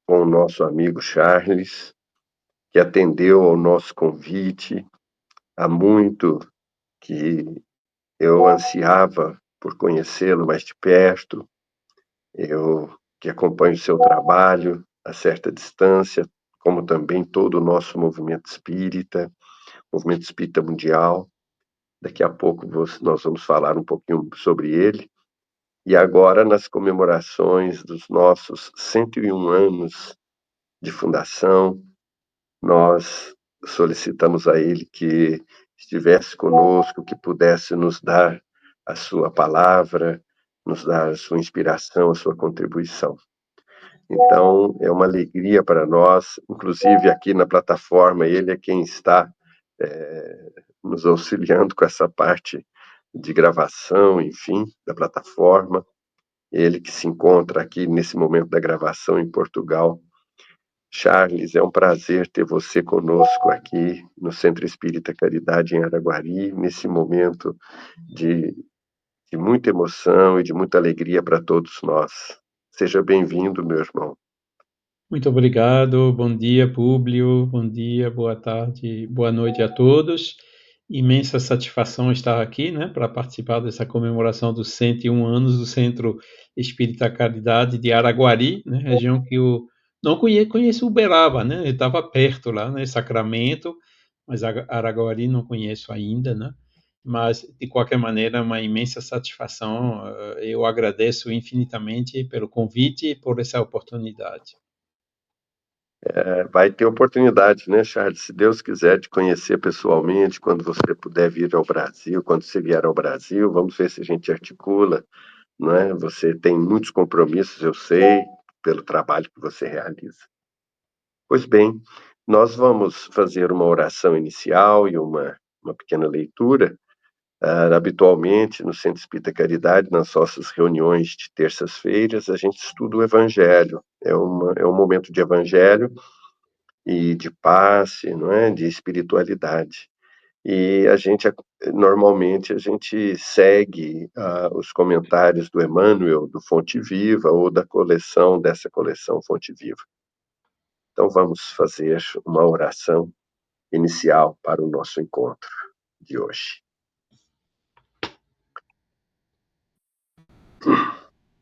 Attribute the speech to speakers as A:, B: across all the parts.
A: com o nosso amigo Charles, que atendeu ao nosso convite. Há muito que eu ansiava por conhecê-lo mais de perto, eu que acompanho o seu trabalho a certa distância, como também todo o nosso movimento espírita mundial. Daqui a pouco nós vamos falar um pouquinho sobre ele. E agora, nas comemorações dos nossos 101 anos de fundação, nós solicitamos a ele que estivesse conosco, que pudesse nos dar a sua palavra, nos dar a sua inspiração, a sua contribuição. Então, é uma alegria para nós, inclusive aqui na plataforma, ele é quem está nos auxiliando com essa parte de gravação, enfim, da plataforma. Ele que se encontra aqui nesse momento da gravação em Portugal. Charles, é um prazer ter você conosco aqui no Centro Espírita Caridade em Araguari, nesse momento de, de muita emoção e de muita alegria para todos nós. Seja bem-vindo, meu irmão.
B: Muito obrigado, bom dia, Públio, bom dia, boa tarde, boa noite a todos. Imensa satisfação estar aqui, né, para participar dessa comemoração dos 101 anos do Centro Espírita Caridade de Araguari, né, região que eu não conheço Uberaba, né, eu estava perto lá, né, Sacramento, mas Araguari não conheço ainda, né, mas de qualquer maneira, uma imensa satisfação, eu agradeço infinitamente pelo convite e por essa oportunidade.
A: Vai ter oportunidade, né, Charles, se Deus quiser, de conhecer pessoalmente, quando você puder vir ao Brasil, quando você vier ao Brasil, vamos ver se a gente articula, não é? Você tem muitos compromissos, eu sei, pelo trabalho que você realiza. Pois bem, nós vamos fazer uma oração inicial e uma pequena leitura. Habitualmente, no Centro Espírita Caridade, nas nossas reuniões de terças-feiras, a gente estuda o Evangelho. É um momento de Evangelho e de passe, não é? De espiritualidade. E normalmente, a gente segue os comentários do Emmanuel, do Fonte Viva, ou dessa coleção Fonte Viva. Então, vamos fazer uma oração inicial para o nosso encontro de hoje.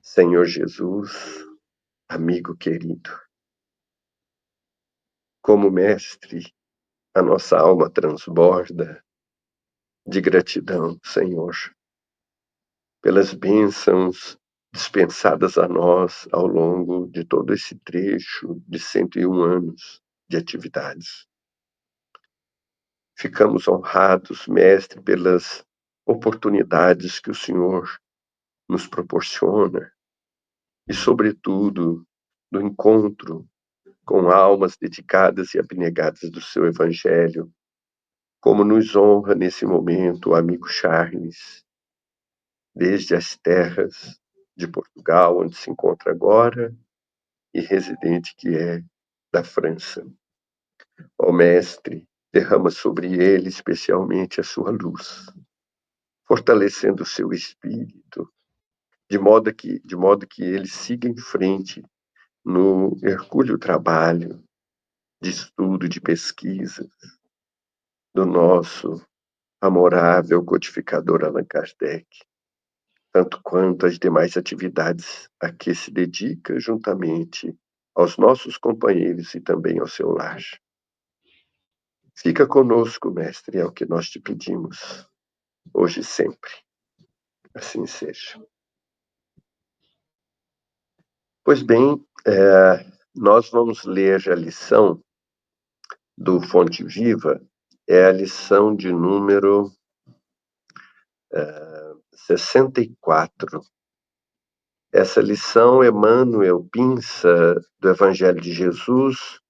A: Senhor Jesus, amigo querido, como mestre, a nossa alma transborda de gratidão, Senhor, pelas bênçãos dispensadas a nós ao longo de todo esse trecho de 101 anos de atividades. Ficamos honrados, mestre, pelas oportunidades que o Senhor nos proporciona e, sobretudo, do encontro com almas dedicadas e abnegadas do seu Evangelho, como nos honra nesse momento o amigo Charles, desde as terras de Portugal, onde se encontra agora, e residente que é da França. Ó Mestre, derrama sobre ele especialmente a sua luz, fortalecendo o seu espírito, de modo que ele siga em frente no hercúleo trabalho de estudo, de pesquisa do nosso amorável codificador Allan Kardec, tanto quanto as demais atividades a que se dedica juntamente aos nossos companheiros e também ao seu lar. Fica conosco, mestre, é o que nós te pedimos, hoje e sempre. Assim seja. Pois bem, nós vamos ler a lição do Fonte Viva, é a lição de número 64. Essa lição Emmanuel pinça do Evangelho de Jesus,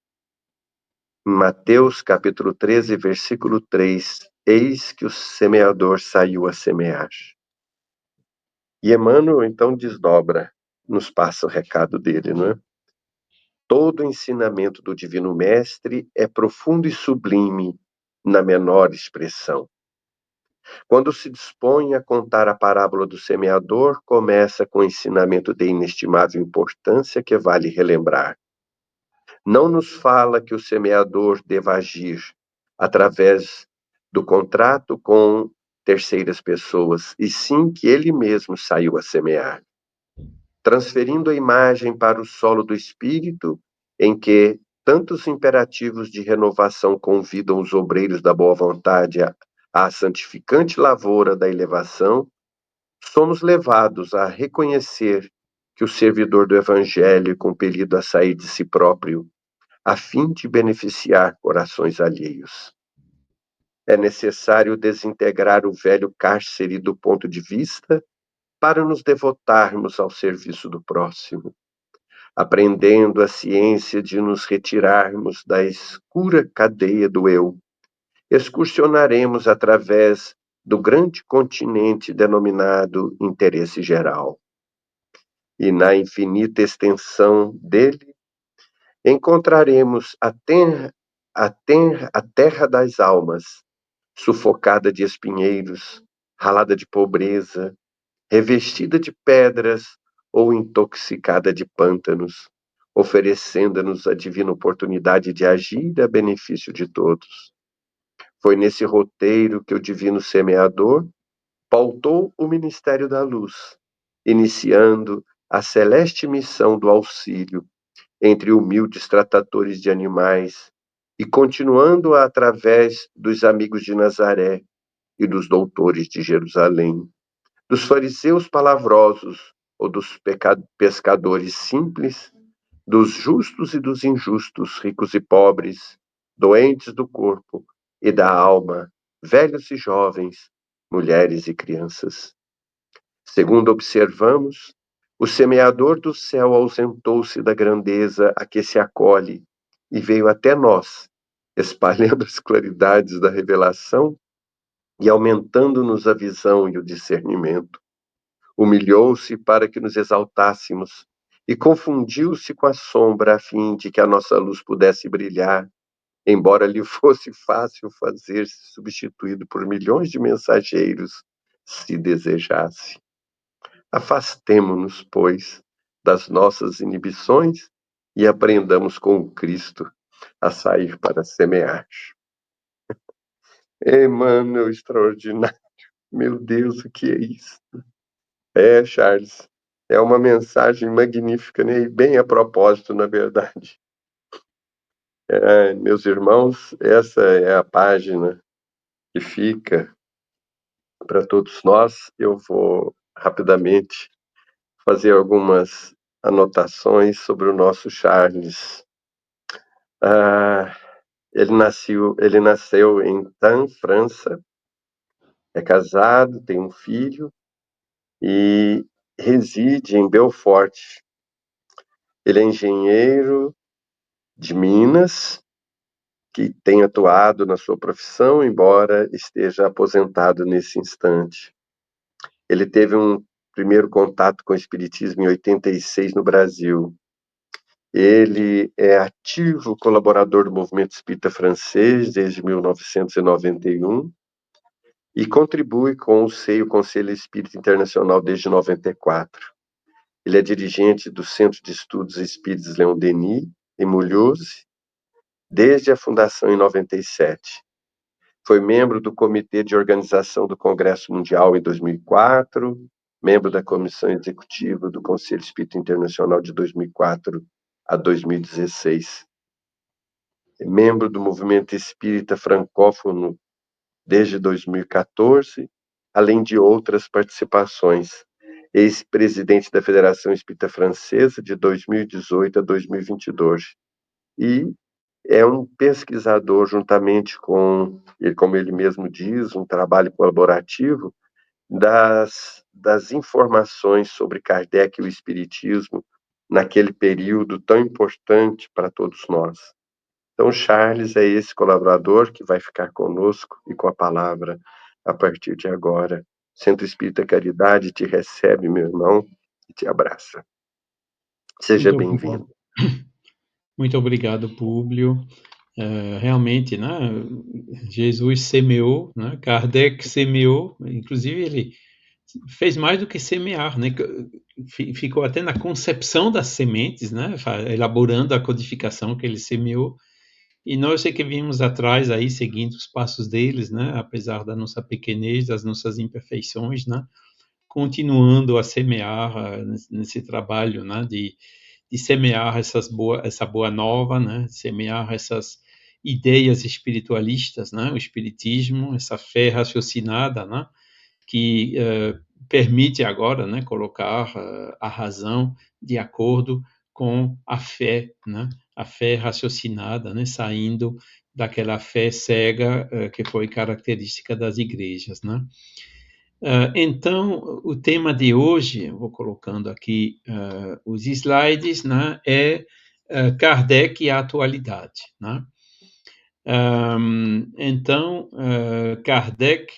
A: Mateus capítulo 13, versículo 3. Eis que o semeador saiu a semear. E Emmanuel então desdobra, nos passa o recado dele, não é? Todo ensinamento do Divino Mestre é profundo e sublime na menor expressão. Quando se dispõe a contar a parábola do semeador, começa com um ensinamento de inestimável importância que vale relembrar. não nos fala que o semeador deva agir através do contrato com terceiras pessoas, e sim que ele mesmo saiu a semear, transferindo a imagem para o solo do espírito, em que tantos imperativos de renovação convidam os obreiros da boa vontade à santificante lavoura da elevação. Somos levados a reconhecer que o servidor do Evangelho é compelido a sair de si próprio, a fim de beneficiar corações alheios. É necessário desintegrar o velho cárcere do ponto de vista para nos devotarmos ao serviço do próximo, aprendendo a ciência de nos retirarmos da escura cadeia do eu. Excursionaremos através do grande continente denominado interesse geral. E na infinita extensão dele, encontraremos a terra das almas, sufocada de espinheiros, ralada de pobreza, revestida de pedras ou intoxicada de pântanos, oferecendo-nos a divina oportunidade de agir a benefício de todos. Foi nesse roteiro que o divino semeador pautou o ministério da luz, iniciando a celeste missão do auxílio entre humildes tratadores de animais e continuando através dos amigos de Nazaré e dos doutores de Jerusalém, dos fariseus palavrosos ou dos pescadores simples, dos justos e dos injustos, ricos e pobres, doentes do corpo e da alma, velhos e jovens, mulheres e crianças. Segundo observamos, o semeador do céu ausentou-se da grandeza a que se acolhe e veio até nós, espalhando as claridades da revelação e aumentando-nos a visão e o discernimento. Humilhou-se para que nos exaltássemos e confundiu-se com a sombra a fim de que a nossa luz pudesse brilhar, embora lhe fosse fácil fazer-se substituído por milhões de mensageiros, se desejasse. Afastemo-nos, pois, das nossas inibições e aprendamos com o Cristo a sair para semear. Emmanuel extraordinário. Meu Deus, o que é isso? Charles, é uma mensagem magnífica, né? E bem a propósito, na verdade. Meus irmãos, essa é a página que fica para todos nós. Eu vou rapidamente fazer algumas anotações sobre o nosso Charles. Ele nasceu em Caen, França, é casado, tem um filho e reside em Belfort. Ele é engenheiro de Minas, que tem atuado na sua profissão, embora esteja aposentado nesse instante. Ele teve um primeiro contato com o espiritismo em 86 no Brasil. Ele é ativo colaborador do movimento espírita francês desde 1991 e contribui com o Conselho Espírita Internacional desde 94. Ele é dirigente do Centro de Estudos Espíritas Leon Denis, em Mulhouse, desde a fundação em 97. Foi membro do Comitê de Organização do Congresso Mundial em 2004, membro da Comissão Executiva do Conselho Espírita Internacional de 2004 a 2016. Membro do Movimento Espírita Francófono desde 2014, além de outras participações. Ex-presidente da Federação Espírita Francesa de 2018 a 2022. E é um pesquisador, juntamente com, como ele mesmo diz, um trabalho colaborativo das informações sobre Kardec e o Espiritismo naquele período tão importante para todos nós. Então, Charles é esse colaborador que vai ficar conosco e com a palavra a partir de agora. Centro Espírita Caridade te recebe, meu irmão, e te abraça. Seja bem-vindo.
B: Muito obrigado, Públio. Realmente, né, Jesus semeou, né, Kardec semeou, inclusive ele fez mais do que semear, né? Ficou até na concepção das sementes, né? Elaborando a codificação que ele semeou. E nós é que vimos atrás aí, seguindo os passos deles, né? Apesar da nossa pequenez, das nossas imperfeições, né? Continuando a semear nesse trabalho, né? De semear essa boa nova, né? Semear essas ideias espiritualistas, né? O espiritismo, essa fé raciocinada, né? Que permite agora, né, colocar a razão de acordo com a fé, né, a fé raciocinada, né, saindo daquela fé cega que foi característica das igrejas, né. Então, o tema de hoje, vou colocando aqui os slides, né, é Kardec e a atualidade, né. Então, Kardec,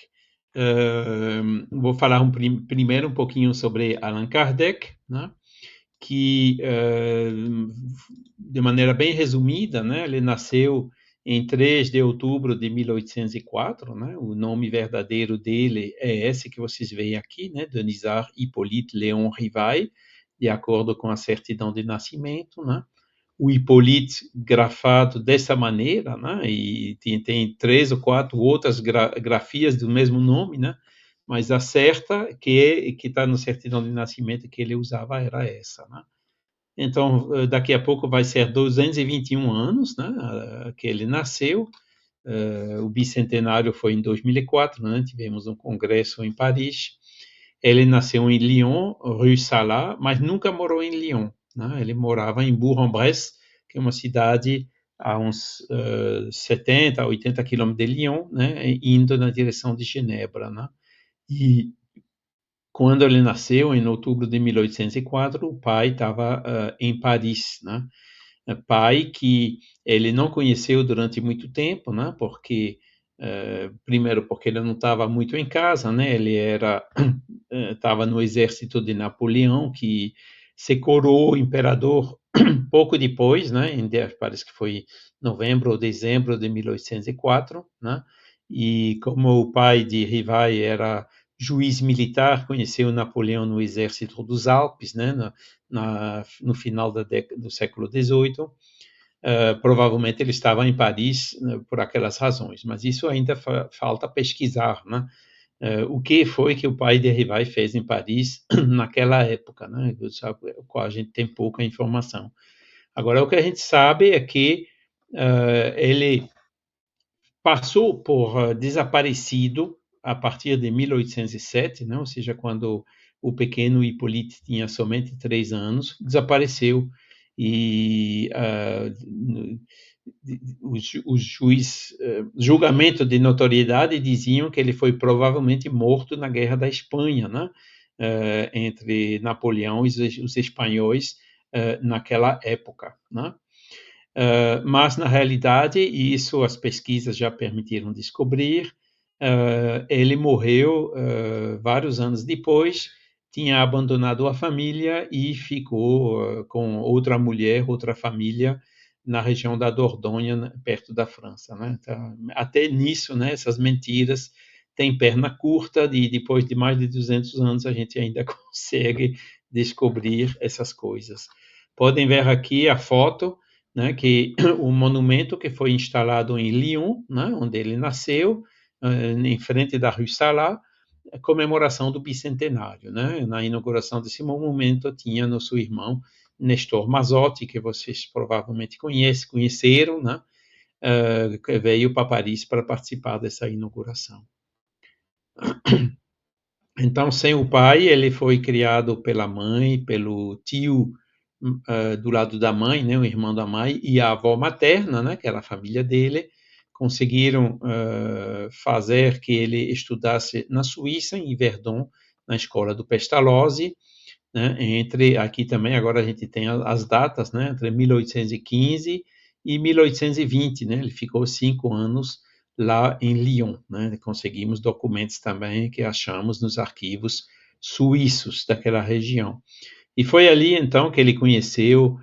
B: vou falar primeiro um pouquinho sobre Allan Kardec, né, que, de maneira bem resumida, né, ele nasceu em 3 de outubro de 1804, né, o nome verdadeiro dele é esse que vocês veem aqui, né, Denisard Hippolyte Léon Rivail, de acordo com a certidão de nascimento, né, o Hippolyte grafado dessa maneira, né? E tem 3 ou 4 outras grafias do mesmo nome, né? Mas a certa que está no certidão de nascimento que ele usava era essa, né? Então, daqui a pouco vai ser 221 anos, né? Que ele nasceu. O bicentenário foi em 2004, né? Tivemos um congresso em Paris. Ele nasceu em Lyon, Rue Salat, mas nunca morou em Lyon, né? Ele morava em Bourg-en-Bresse, que é uma cidade a uns 70, 80 quilômetros de Lyon, né? Indo na direção de Genebra, né? E quando ele nasceu, em outubro de 1804, o pai estava em Paris, né? Pai que ele não conheceu durante muito tempo, né? Porque primeiro porque ele não estava muito em casa, né? Ele estava no exército de Napoleão, que se coroou imperador pouco depois, né? Parece que foi novembro ou dezembro de 1804, né? E como o pai de Rivail era juiz militar, conheceu Napoleão no exército dos Alpes, né? No final do século XVIII. Provavelmente ele estava em Paris por aquelas razões, mas isso ainda falta pesquisar, né? O que foi que o pai de Rivail fez em Paris naquela época, né? O qual a gente tem pouca informação. Agora, o que a gente sabe é que ele passou por desaparecido a partir de 1807, né? Ou seja, quando o pequeno Hippolyte tinha somente 3 anos, desapareceu e os julgamento de notoriedade diziam que ele foi provavelmente morto na Guerra da Espanha, né? Entre Napoleão e os espanhóis naquela época, né? Mas, na realidade, e isso as pesquisas já permitiram descobrir, ele morreu vários anos depois, tinha abandonado a família e ficou com outra mulher, outra família, na região da Dordogne, perto da França, né? Então, até nisso, né, essas mentiras têm perna curta e depois de mais de 200 anos a gente ainda consegue descobrir essas coisas. Podem ver aqui a foto, né, que o monumento que foi instalado em Lyon, né, onde ele nasceu, em frente da Rue Salat, a comemoração do bicentenário, né? Na inauguração desse monumento tinha nosso irmão Nestor Mazotti, que vocês provavelmente conheceram, né? Que veio para Paris para participar dessa inauguração. Então, sem o pai, ele foi criado pela mãe, pelo tio do lado da mãe, né, o irmão da mãe, e a avó materna, né, que era a família dele, conseguiram fazer que ele estudasse na Suíça, em Verdun, na escola do Pestalozzi, né, aqui também, agora a gente tem as datas, né, entre 1815 e 1820, né, ele ficou 5 anos lá em Lyon, né, conseguimos documentos também que achamos nos arquivos suíços daquela região. E foi ali, então, que ele conheceu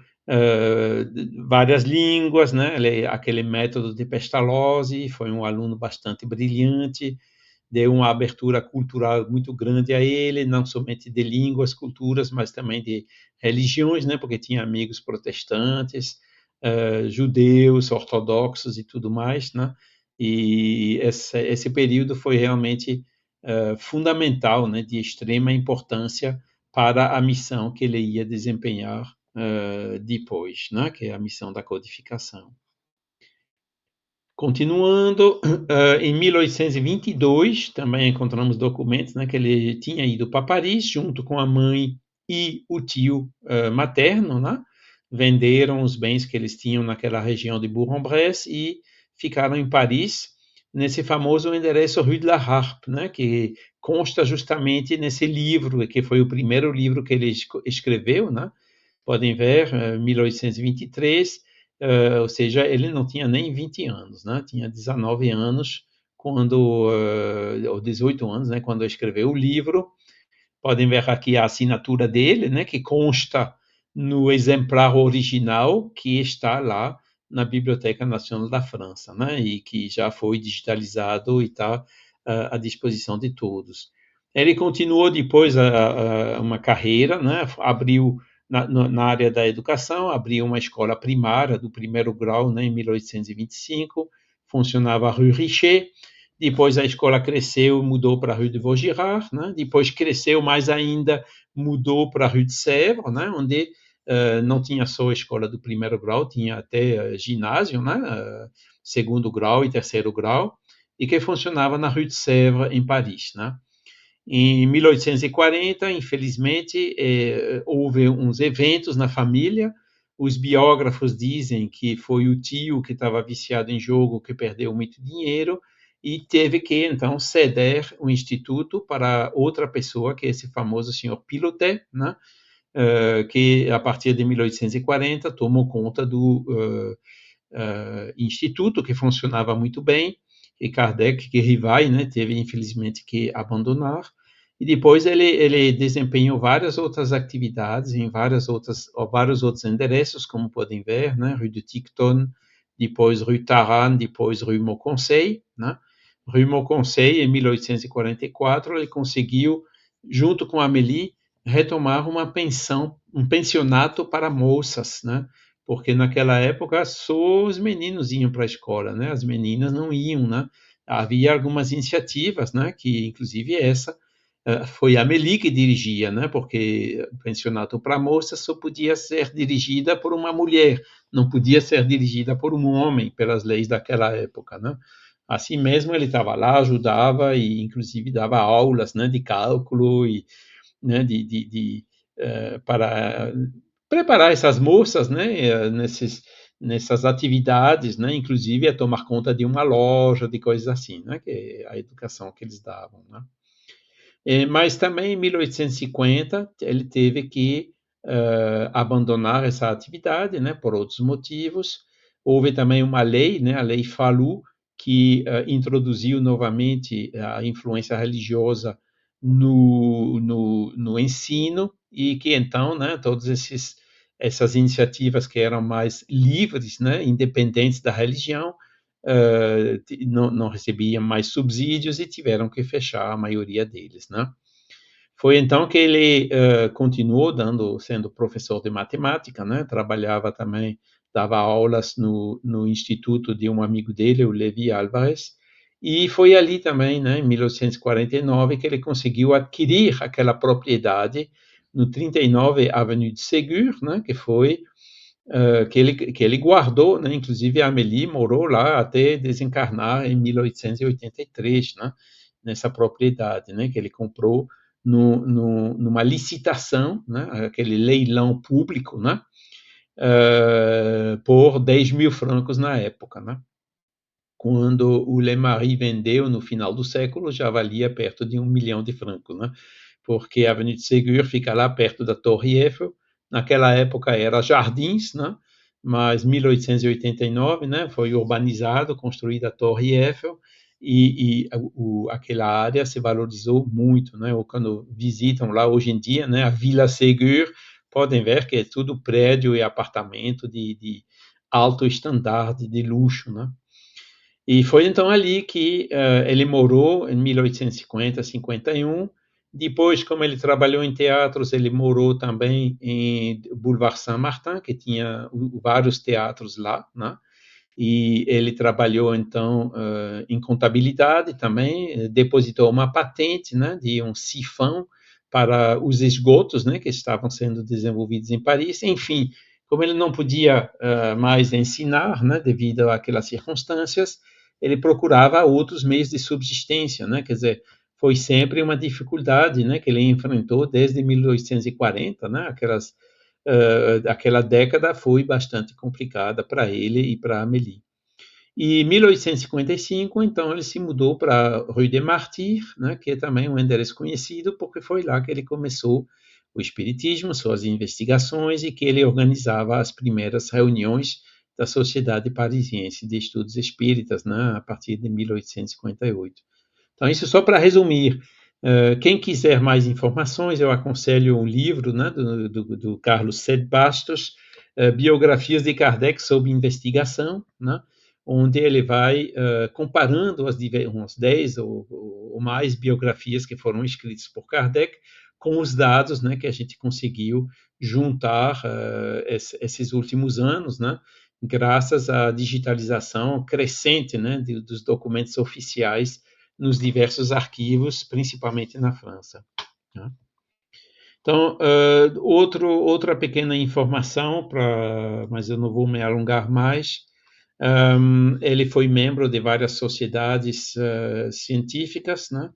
B: várias línguas, né, aquele método de Pestalozzi, foi um aluno bastante brilhante, deu uma abertura cultural muito grande a ele, não somente de línguas, culturas, mas também de religiões, né? Porque tinha amigos protestantes, judeus, ortodoxos e tudo mais, né? E esse período foi realmente fundamental, né? De extrema importância para a missão que ele ia desempenhar depois, né? Que é a missão da codificação. Continuando, em 1822, também encontramos documentos, né, que ele tinha ido para Paris, junto com a mãe e o tio materno, né? Venderam os bens que eles tinham naquela região de Bourg-en-Bresse e ficaram em Paris, nesse famoso endereço Rue de la Harpe, né, que consta justamente nesse livro, que foi o primeiro livro que ele escreveu, né? Podem ver, 1823, ou seja, ele não tinha nem 20 anos, né? Tinha 19 anos quando, ou 18 anos, né? Quando escreveu o livro. Podem ver aqui a assinatura dele, né? Que consta no exemplar original que está lá na Biblioteca Nacional da França, né? E que já foi digitalizado e está à disposição de todos. Ele continuou depois uma carreira, né? Abriu na área da educação, abriu uma escola primária do primeiro grau, né, em 1825, funcionava a Rue Richer. Depois a escola cresceu, mudou para a Rue de Vaugirard, né? Depois cresceu mais ainda, mudou para a Rue de Sèvres, né? Onde não tinha só a escola do primeiro grau, tinha até ginásio, né? Segundo grau e terceiro grau, e que funcionava na Rue de Sèvres, em Paris, né? Em 1840, infelizmente, houve uns eventos na família. Os biógrafos dizem que foi o tio que estava viciado em jogo que perdeu muito dinheiro e teve que, então, ceder o instituto para outra pessoa, que é esse famoso senhor Pilotet, né? Que, a partir de 1840, tomou conta do instituto, que funcionava muito bem, e Kardec, que Rivai, né, teve infelizmente que abandonar, e depois ele desempenhou várias outras atividades em vários outros endereços, como podem ver, né, Rue de Tiquetonne, depois Rue Taranne, depois Rue Mauconseil, né. Rue Mauconseil, em 1844, ele conseguiu, junto com Amélie, retomar uma pensão, um pensionato para moças, né, porque naquela época só os meninos iam para a escola, né? As meninas não iam, né? Havia algumas iniciativas, né? Que inclusive essa foi a Amélie que dirigia, né? Porque o pensionato para moças só podia ser dirigida por uma mulher, não podia ser dirigida por um homem, pelas leis daquela época, né? Assim mesmo ele estava lá, ajudava e inclusive dava aulas, né? De cálculo e, né? Para preparar essas moças, né, nessas atividades, né, inclusive a tomar conta de uma loja, de coisas assim, né, que é a educação que eles davam, né. Mas também em 1850 ele teve que abandonar essa atividade, né, por outros motivos. Houve também uma lei, né, a Lei Fallou, que introduziu novamente a influência religiosa no ensino e que então, né, todos essas iniciativas que eram mais livres, né, independentes da religião, não recebiam mais subsídios e tiveram que fechar a maioria deles, né? Foi então que ele continuou sendo professor de matemática, né? Trabalhava também, dava aulas no instituto de um amigo dele, o Levi Álvares, e foi ali também, né, em 1849, que ele conseguiu adquirir aquela propriedade no 39 Avenue de Ségur, né, que foi que ele guardou, né? Inclusive a Amélie morou lá até desencarnar em 1883, né? Nessa propriedade, né? Que ele comprou numa licitação, né? Aquele leilão público, né? Por 10 mil francos na época, né? Quando o Le Marie vendeu no final do século, já valia perto de 1 milhão de francos, né? Porque a Avenue de Ségur fica lá perto da Torre Eiffel. Naquela época era jardins, né? Mas 1889, né? Foi urbanizado, construída a Torre Eiffel e aquela área se valorizou muito, né? Ou quando visitam lá hoje em dia, né? A Vila Ségur, podem ver que é tudo prédio e apartamento de alto estandarte, de luxo, né? E foi então ali que ele morou em 1850, 51. Depois, como ele trabalhou em teatros, ele morou também em Boulevard Saint-Martin, que tinha vários teatros lá, né? E ele trabalhou então em contabilidade também, depositou uma patente, né, de um sifão para os esgotos, né, que estavam sendo desenvolvidos em Paris. Enfim, como ele não podia mais ensinar, né, devido àquelas circunstâncias, ele procurava outros meios de subsistência, né, quer dizer, foi sempre uma dificuldade, né, que ele enfrentou desde 1840, né, aquela década foi bastante complicada para ele e para Amélie. E em 1855, então, ele se mudou para Rue des Martyrs, né, que é também um endereço conhecido, porque foi lá que ele começou o espiritismo, suas investigações, e que ele organizava as primeiras reuniões da Sociedade Parisiense de Estudos Espíritas, né, a partir de 1858. Então, isso só para resumir. Quem quiser mais informações, eu aconselho um livro, né, do Carlos Sede Bastos, Biografias de Kardec sob investigação, né, onde ele vai comparando umas 10 ou mais biografias que foram escritas por Kardec com os dados, né, que a gente conseguiu juntar esses últimos anos, né, graças à digitalização crescente, né, dos documentos oficiais nos diversos arquivos, principalmente na França. Né? Então, outra pequena informação, mas eu não vou me alongar mais. Ele foi membro de várias sociedades científicas, né?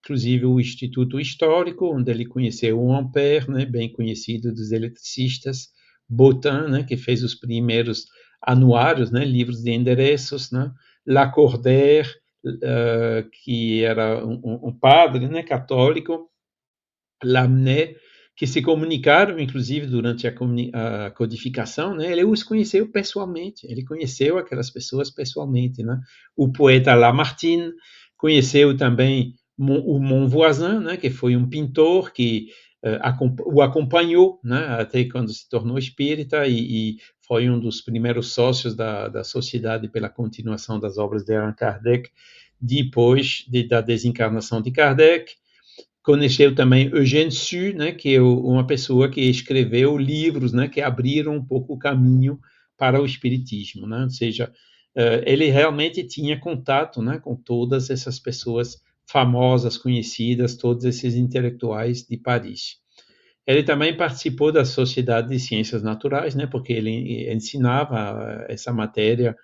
B: Inclusive o Instituto Histórico, onde ele conheceu o Ampère, né? Bem conhecido dos eletricistas, Botin, né? Que fez os primeiros anuários, né? Livros de endereços, né? Lacordaire, que era um padre, né? Católico, Lamennais, que se comunicaram, inclusive, durante a codificação, né? Ele os conheceu pessoalmente, ele conheceu aquelas pessoas pessoalmente, né? O poeta Lamartine conheceu também o Monvoisin, né? Que foi um pintor que o acompanhou, né? Até quando se tornou espírita e foi um dos primeiros sócios da Sociedade pela Continuação das Obras de Allan Kardec, depois da desencarnação de Kardec. Conheceu também Eugène Sue, né, que é uma pessoa que escreveu livros, né, que abriram um pouco o caminho para o espiritismo, né? Ou seja, ele realmente tinha contato, né, com todas essas pessoas famosas, conhecidas, todos esses intelectuais de Paris. Ele também participou da Sociedade de Ciências Naturais, né, porque ele ensinava essa matéria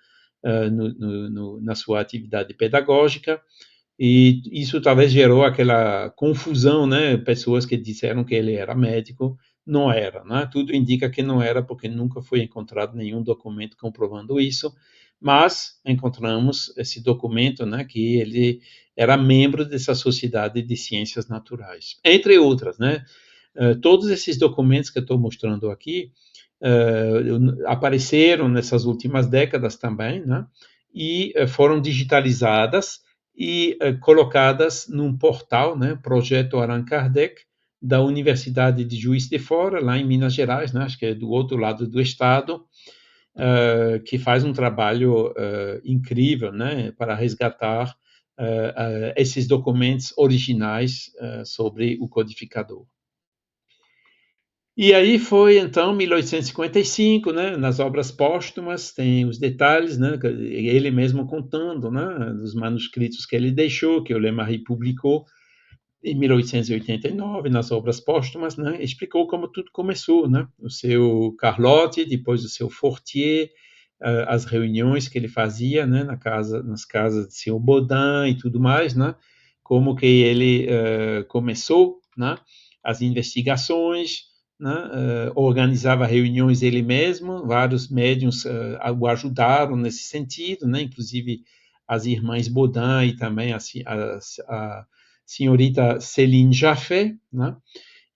B: na sua atividade pedagógica. E isso talvez gerou aquela confusão, né? Pessoas que disseram que ele era médico, não era, né? Tudo indica que não era, porque nunca foi encontrado nenhum documento comprovando isso, mas encontramos esse documento, né? Que ele era membro dessa Sociedade de Ciências Naturais, entre outras, né? Todos esses documentos que eu estou mostrando aqui apareceram nessas últimas décadas também, né? E foram digitalizadas e colocadas num portal, né, Projeto Allan Kardec, da Universidade de Juiz de Fora, lá em Minas Gerais, né, acho que é do outro lado do estado, que faz um trabalho incrível, né, para resgatar esses documentos originais sobre o codificador. E aí foi, então, 1855, né, nas obras póstumas, tem os detalhes, né, ele mesmo contando, né, dos manuscritos que ele deixou, que o Le Marie publicou em 1889, nas obras póstumas, né, explicou como tudo começou, né, o seu Carlotte, depois o seu Fortier, as reuniões que ele fazia, né, nas casas de seu Baudin e tudo mais, né, como que ele começou, né, as investigações, né, organizava reuniões ele mesmo, vários médiuns o ajudaram nesse sentido, né, inclusive as irmãs Baudin e também a senhorita Céline Jaffé, né,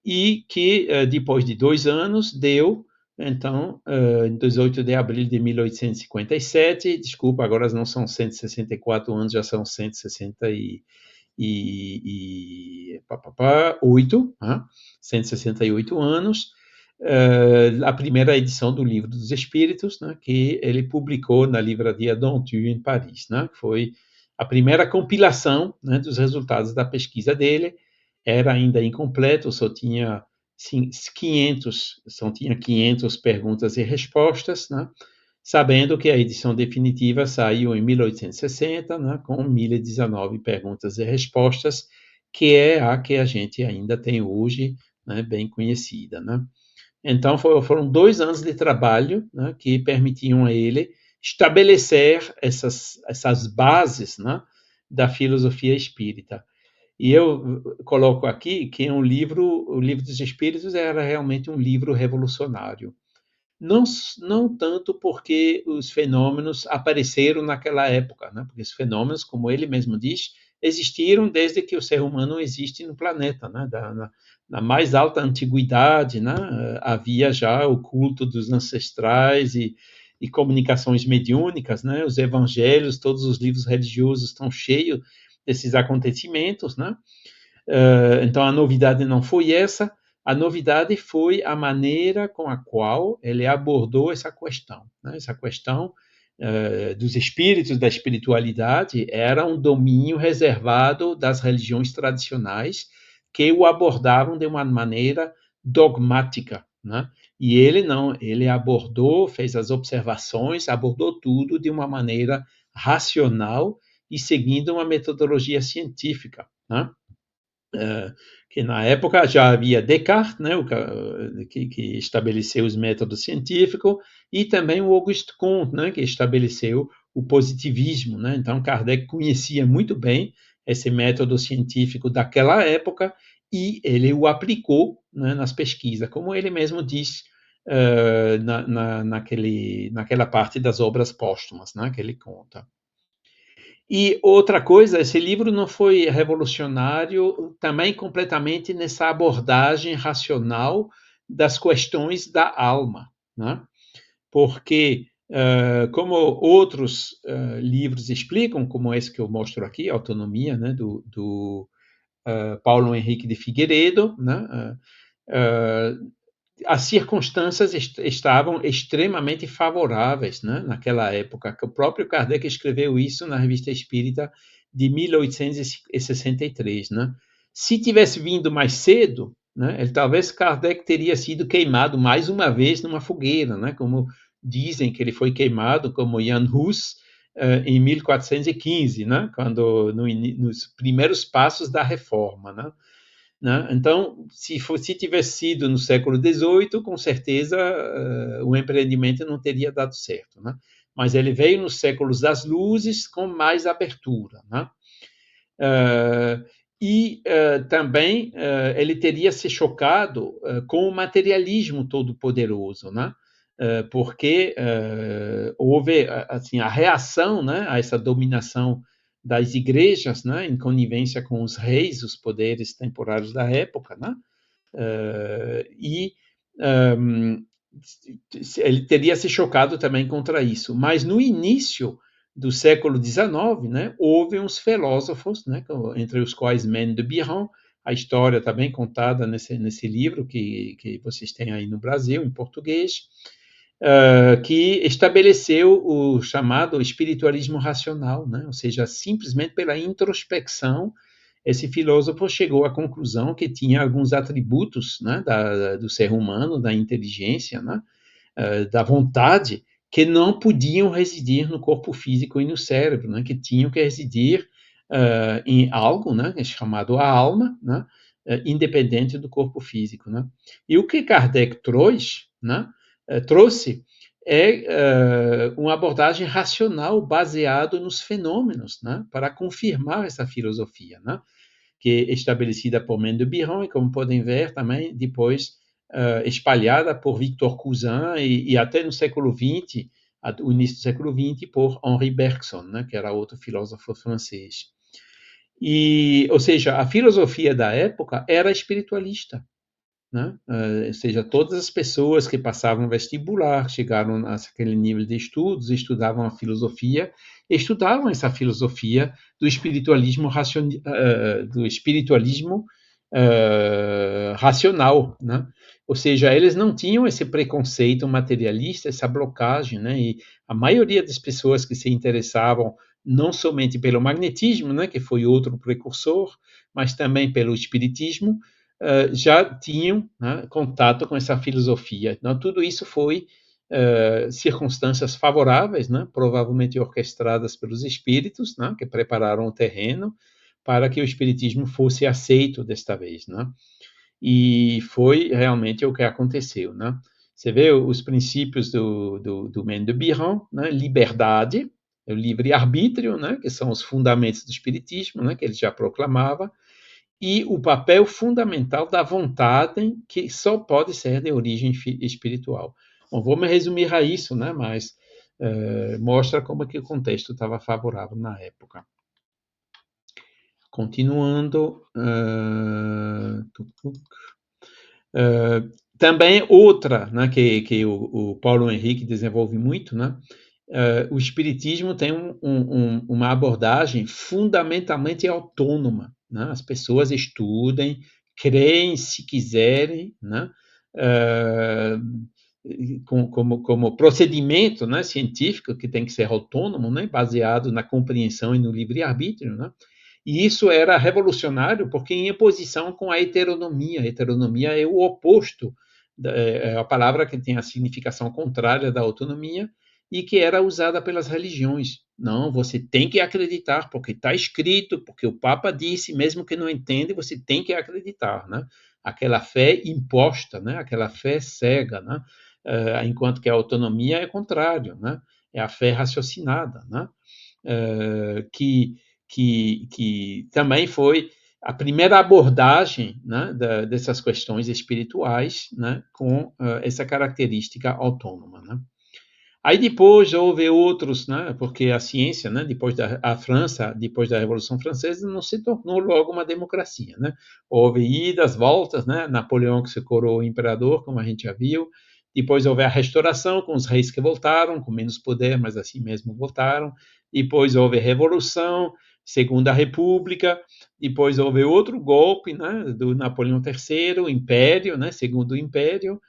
B: e que depois de 2 anos deu, então, em 18 de abril de 1857, desculpa, agora não são 164 anos, já são 168, 168 anos, a primeira edição do Livro dos Espíritos, né, que ele publicou na livraria Dontu, em Paris, né, que foi a primeira compilação, né, dos resultados da pesquisa dele. Era ainda incompleto, só tinha 500 perguntas e respostas, né, sabendo que a edição definitiva saiu em 1860, né, com 1019 perguntas e respostas, que é a que a gente ainda tem hoje, né, bem conhecida, né. Então, foram 2 anos de trabalho, né, que permitiam a ele estabelecer essas bases, né, da filosofia espírita. E eu coloco aqui que o Livro dos Espíritos era realmente um livro revolucionário. Não tanto porque os fenômenos apareceram naquela época, né? Porque os fenômenos, como ele mesmo diz, existiram desde que o ser humano existe no planeta, né? Na mais alta antiguidade, né? Havia já o culto dos ancestrais e comunicações mediúnicas, né? Os evangelhos, todos os livros religiosos estão cheios desses acontecimentos, né? Então a novidade não foi essa, a novidade foi a maneira com a qual ele abordou essa questão, né? Essa questão dos espíritos, da espiritualidade, era um domínio reservado das religiões tradicionais que o abordavam de uma maneira dogmática, né? E ele não, ele abordou, fez as observações, abordou tudo de uma maneira racional e seguindo uma metodologia científica, né? Que na época já havia Descartes, né, que estabeleceu os métodos científicos, e também o Auguste Comte, né, que estabeleceu o positivismo, né? Então Kardec conhecia muito bem esse método científico daquela época e ele o aplicou, né, nas pesquisas, como ele mesmo diz naquela parte das obras póstumas, né, que ele conta. E outra coisa, esse livro não foi revolucionário também completamente nessa abordagem racional das questões da alma, né? Porque, como outros livros explicam, como esse que eu mostro aqui, Autonomia, né, do Paulo Henrique de Figueiredo, né? As circunstâncias estavam extremamente favoráveis, né, naquela época. O próprio Kardec escreveu isso na Revista Espírita de 1863. Né? Se tivesse vindo mais cedo, né, talvez Kardec teria sido queimado mais uma vez numa fogueira, né, como dizem que ele foi queimado, como Jan Hus, em 1415, né, quando nos primeiros passos da reforma, né? Né? Então, se tivesse sido no século XVIII, com certeza o empreendimento não teria dado certo. Né? Mas ele veio nos séculos das luzes com mais abertura. Né? Também ele teria se chocado com o materialismo todo-poderoso, né? Porque houve assim, a reação, né, a essa dominação das igrejas, né, em conivência com os reis, os poderes temporários da época, né, ele teria se chocado também contra isso. Mas no início do século XIX, né, houve uns filósofos, né, entre os quais Maine de Biran, a história também contada nesse livro que vocês têm aí no Brasil, em português, que estabeleceu o chamado espiritualismo racional, né? Ou seja, simplesmente pela introspecção, esse filósofo chegou à conclusão que tinha alguns atributos, né, do ser humano, da inteligência, né, da vontade, que não podiam residir no corpo físico e no cérebro, né, que tinham que residir em algo, né, chamado a alma, né, independente do corpo físico. Né? E o que Kardec trouxe uma abordagem racional baseada nos fenômenos, né, para confirmar essa filosofia, né, que é estabelecida por Maine de Biran e, como podem ver, também depois espalhada por Victor Cousin e até no século XX, o início do século XX, por Henri Bergson, né, que era outro filósofo francês. Ou seja, a filosofia da época era espiritualista. Né? Ou seja, todas as pessoas que passavam vestibular, chegaram àquele nível de estudos, estudavam a filosofia, estudavam essa filosofia do espiritualismo racional, né? Ou seja, eles não tinham esse preconceito materialista, essa blocagem, né? E a maioria das pessoas que se interessavam não somente pelo magnetismo, né, que foi outro precursor, mas também pelo espiritismo, já tinham, né, contato com essa filosofia. Então, tudo isso foi circunstâncias favoráveis, né, provavelmente orquestradas pelos espíritos, né, que prepararam o terreno para que o espiritismo fosse aceito desta vez, né? E foi realmente o que aconteceu, né? Você vê os princípios do Maine de Biran, né? Liberdade, o livre-arbítrio, né? Que são os fundamentos do espiritismo, né? Que ele já proclamava, e o papel fundamental da vontade, que só pode ser de origem espiritual. Bom, vou me resumir a isso, né? Mas mostra como que o contexto estava favorável na época. Continuando, também outra, né, que o Paulo Henrique desenvolve muito, né? O espiritismo tem uma abordagem fundamentalmente autônoma, né? As pessoas estudem, creem se quiserem, né? Como procedimento, né, científico que tem que ser autônomo, né, baseado na compreensão e no livre-arbítrio, né? E isso era revolucionário porque em oposição com a heteronomia. A heteronomia é o oposto, é a palavra que tem a significação contrária da autonomia e que era usada pelas religiões. Não, você tem que acreditar porque está escrito, porque o Papa disse, mesmo que não entenda, você tem que acreditar, né? Aquela fé imposta, né? Aquela fé cega, né? Enquanto que a autonomia é contrário, né? É a fé raciocinada, né? Que também foi a primeira abordagem, né, dessas questões espirituais, né, com essa característica autônoma, né? Aí depois houve outros, né, porque a ciência, né, depois da a França, depois da Revolução Francesa, não se tornou logo uma democracia, né? Houve idas, voltas, né? Napoleão que se coroou imperador, como a gente já viu. Depois houve a restauração com os reis que voltaram, com menos poder, mas assim mesmo voltaram. Depois houve a Revolução, Segunda República. Depois houve outro golpe, né, do Napoleão III, o Império, né, Segundo Império.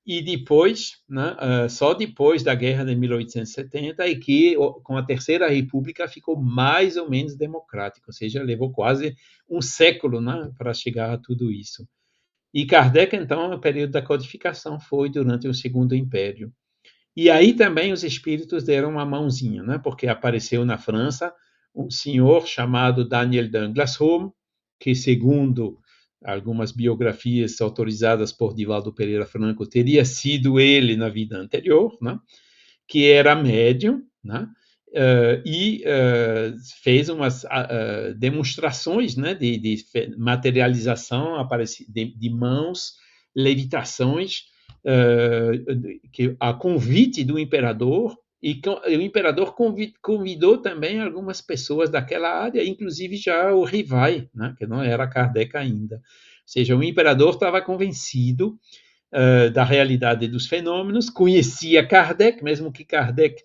B: E depois, né, só depois da guerra de 1870 é que, com a Terceira República, ficou mais ou menos democrático, ou seja, levou quase um século, né, para chegar a tudo isso. E Kardec, então, o período da codificação foi durante o Segundo Império. E aí também os espíritos deram uma mãozinha, né, porque apareceu na França um senhor chamado Daniel Danglasholm, que, segundo algumas biografias autorizadas por Divaldo Pereira Franco, teria sido ele na vida anterior, né? Que era médium, né? Fez umas demonstrações, né, de materialização de mãos, levitações, que a convite do imperador, e o imperador convidou também algumas pessoas daquela área, inclusive já o Rivai, né, que não era Kardec ainda. Ou seja, o imperador estava convencido da realidade dos fenômenos, conhecia Kardec, mesmo que Kardec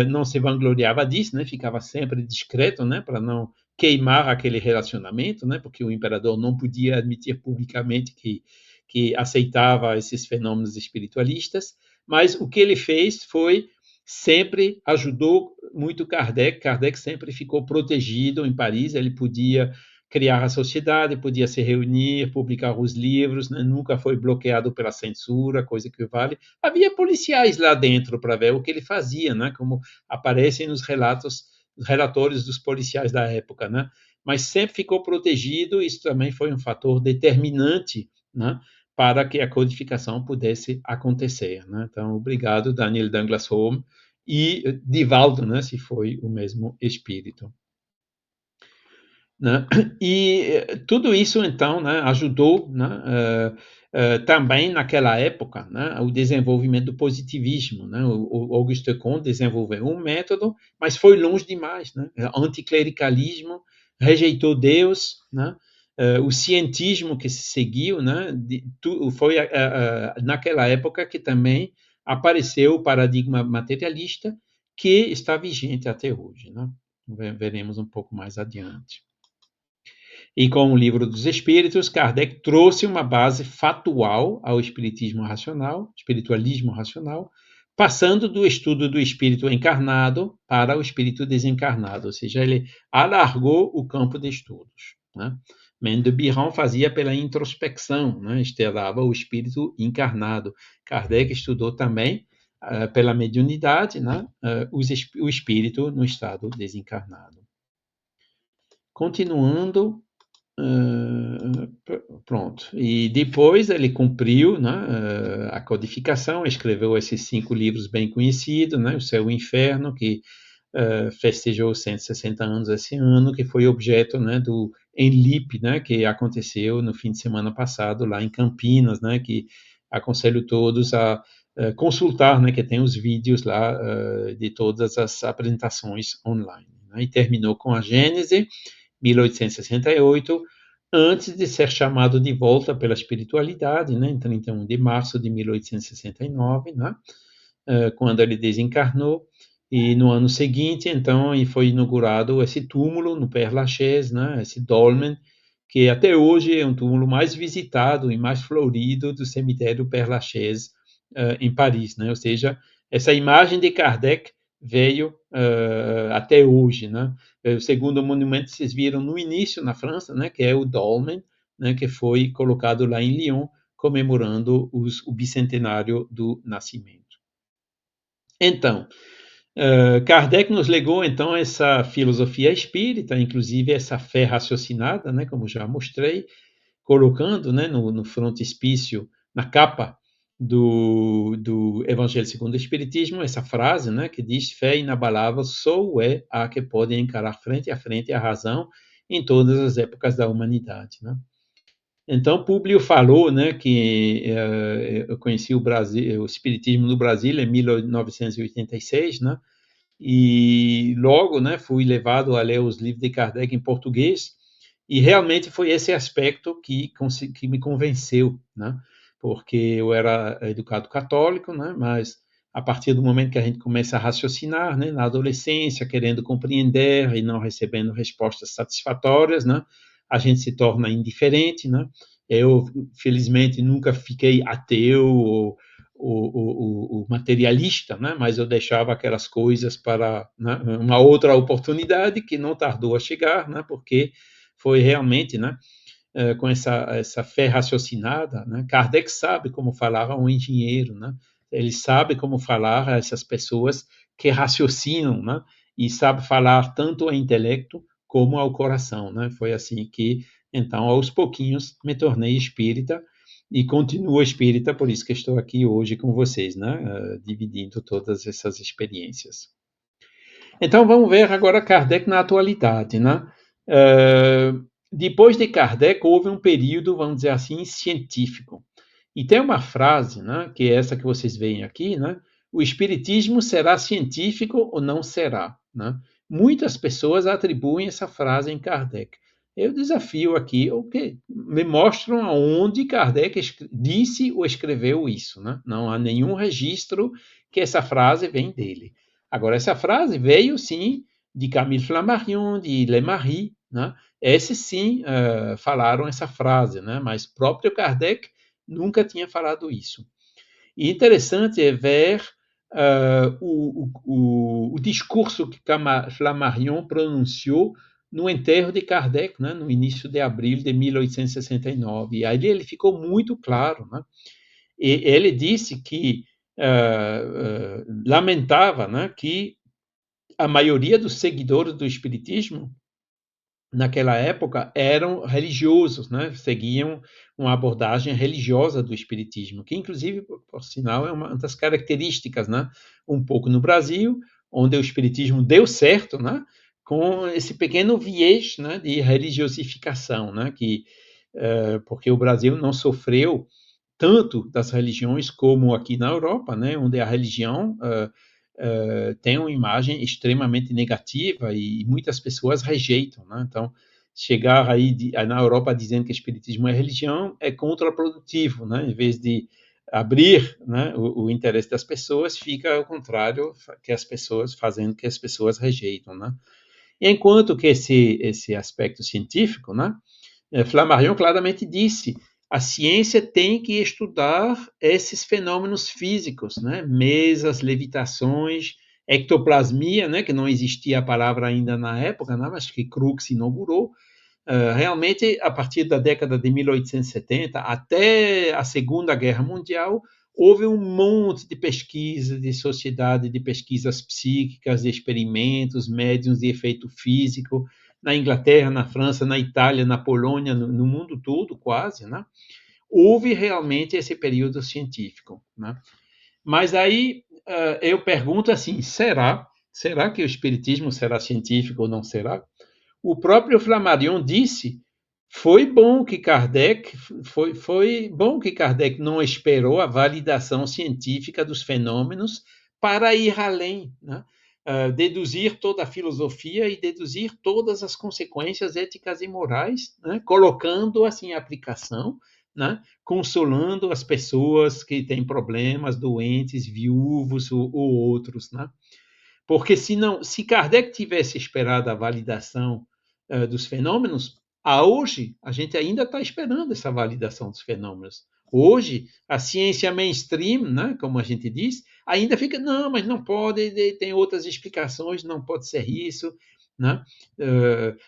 B: não se vangloriava disso, né, ficava sempre discreto, né, para não queimar aquele relacionamento, né, porque o imperador não podia admitir publicamente que aceitava esses fenômenos espiritualistas, mas o que ele fez foi sempre ajudou muito Kardec. Kardec sempre ficou protegido em Paris, ele podia criar a sociedade, podia se reunir, publicar os livros, né? Nunca foi bloqueado pela censura, coisa que vale. Havia policiais lá dentro para ver o que ele fazia, né? Como aparecem nos relatórios dos policiais da época, né? Mas sempre ficou protegido, isso também foi um fator determinante, né? Para que a codificação pudesse acontecer, né? Então, obrigado, Daniel Danglasholm, e Divaldo, né? Se foi o mesmo espírito. Né? E tudo isso, então, né, ajudou, né, também naquela época, né, o desenvolvimento do positivismo. Né? O Auguste Comte desenvolveu um método, mas foi longe demais. Né? Anticlericalismo, rejeitou Deus, né? O cientismo que se seguiu, né, foi naquela época que também apareceu o paradigma materialista, que está vigente até hoje. Né? Veremos um pouco mais adiante. E com o Livro dos Espíritos, Kardec trouxe uma base fatual ao espiritismo racional, espiritualismo racional, passando do estudo do espírito encarnado para o espírito desencarnado, ou seja, ele alargou o campo de estudos, né? Mendes de Biran fazia pela introspecção, né? Estudava o espírito encarnado. Kardec estudou também pela mediunidade, né? O espírito no estado desencarnado. Continuando, pronto. E depois ele cumpriu, né, a codificação, escreveu esses 5 livros bem conhecidos, né, O Céu e o Inferno, que festejou 160 anos esse ano, que foi objeto, né, do Enlip, né, que aconteceu no fim de semana passado lá em Campinas, né, que aconselho todos a consultar, né, que tem os vídeos lá de todas as apresentações online. Né, e terminou com a Gênese, 1868, antes de ser chamado de volta pela espiritualidade, né, em 31 de março de 1869, né, quando ele desencarnou. E no ano seguinte, então, foi inaugurado esse túmulo no Père Lachaise, né, esse dolmen, que até hoje é um túmulo mais visitado e mais florido do cemitério Père Lachaise, em Paris, né? Ou seja, essa imagem de Kardec veio até hoje, né? O segundo monumento vocês viram no início na França, né, que é o dolmen, né, que foi colocado lá em Lyon, comemorando o bicentenário do nascimento. Então, Kardec nos legou, então, essa filosofia espírita, inclusive essa fé raciocinada, né, como já mostrei, colocando, né, no frontispício, na capa do Evangelho segundo o Espiritismo, essa frase, né, que diz: fé inabalável só é a que pode encarar frente a frente a razão em todas as épocas da humanidade, né? Então, Públio falou, né, que eu conheci o Brasil, o Espiritismo no Brasil em 1986, né? E logo, né, fui levado a ler os livros de Kardec em português, e realmente foi esse aspecto que me convenceu, né? Porque eu era educado católico, né? Mas a partir do momento que a gente começa a raciocinar, né, na adolescência, querendo compreender e não recebendo respostas satisfatórias, né, a gente se torna indiferente, né? Eu, felizmente, nunca fiquei ateu ou materialista, né? Mas eu deixava aquelas coisas para, né, uma outra oportunidade que não tardou a chegar, né? Porque foi realmente, né, com essa fé raciocinada, né? Kardec sabe como falar a um engenheiro, né? Ele sabe como falar a essas pessoas que raciocinam, né? E sabe falar tanto ao intelecto como ao coração, né? Foi assim que, então, aos pouquinhos, me tornei espírita e continuo espírita, por isso que estou aqui hoje com vocês, né? Dividindo todas essas experiências. Então, vamos ver agora Kardec na atualidade, né? Depois de Kardec, houve um período, vamos dizer assim, científico. E tem uma frase, né, que é essa que vocês veem aqui, né? O espiritismo será científico ou não será, né? Muitas pessoas atribuem essa frase em Kardec. Eu desafio aqui, me mostram aonde Kardec disse ou escreveu isso, né? Não há nenhum registro que essa frase vem dele. Agora, essa frase veio, sim, de Camille Flammarion, de Lemarie, né? Esses, sim, falaram essa frase, né? Mas próprio Kardec nunca tinha falado isso. E interessante é ver o discurso que Flammarion pronunciou no enterro de Kardec, né? No início de abril de 1869. E aí ele ficou muito claro, né? E ele disse que lamentava, né, que a maioria dos seguidores do espiritismo naquela época eram religiosos, né? Seguiam uma abordagem religiosa do espiritismo, que inclusive, por sinal, é uma das características, né? Um pouco no Brasil, onde o espiritismo deu certo, né? Com esse pequeno viés, né, de religiosificação, né? Porque o Brasil não sofreu tanto das religiões como aqui na Europa, né, onde a religião tem uma imagem extremamente negativa e muitas pessoas rejeitam, né? Então, chegar aí na Europa dizendo que o espiritismo é religião é contraprodutivo, né? Em vez de abrir, né, o interesse das pessoas, fica ao contrário, que as pessoas fazendo que as pessoas rejeitam, né? Enquanto que esse aspecto científico, né, Flammarion claramente disse: a ciência tem que estudar esses fenômenos físicos, né? Mesas, levitações, ectoplasmia, né? Que não existia a palavra ainda na época, né? Mas que Crookes inaugurou. Realmente, a partir da década de 1870 até a Segunda Guerra Mundial, houve um monte de pesquisa, de sociedade de pesquisas psíquicas, de experimentos, médiums de efeito físico, na Inglaterra, na França, na Itália, na Polônia, no mundo todo, quase, né? Houve realmente esse período científico, né? Mas aí eu pergunto assim, será que o espiritismo será científico ou não será? O próprio Flammarion disse: foi bom que Kardec não esperou a validação científica dos fenômenos para ir além, né? Deduzir toda a filosofia e deduzir todas as consequências éticas e morais, né? Colocando assim em aplicação, né? Consolando as pessoas que têm problemas, doentes, viúvos ou outros, né? Porque se Kardec tivesse esperado a validação dos fenômenos, hoje a gente ainda está esperando essa validação dos fenômenos. Hoje, a ciência mainstream, né, como a gente diz, ainda fica, não, mas não pode, tem outras explicações, não pode ser isso. Né?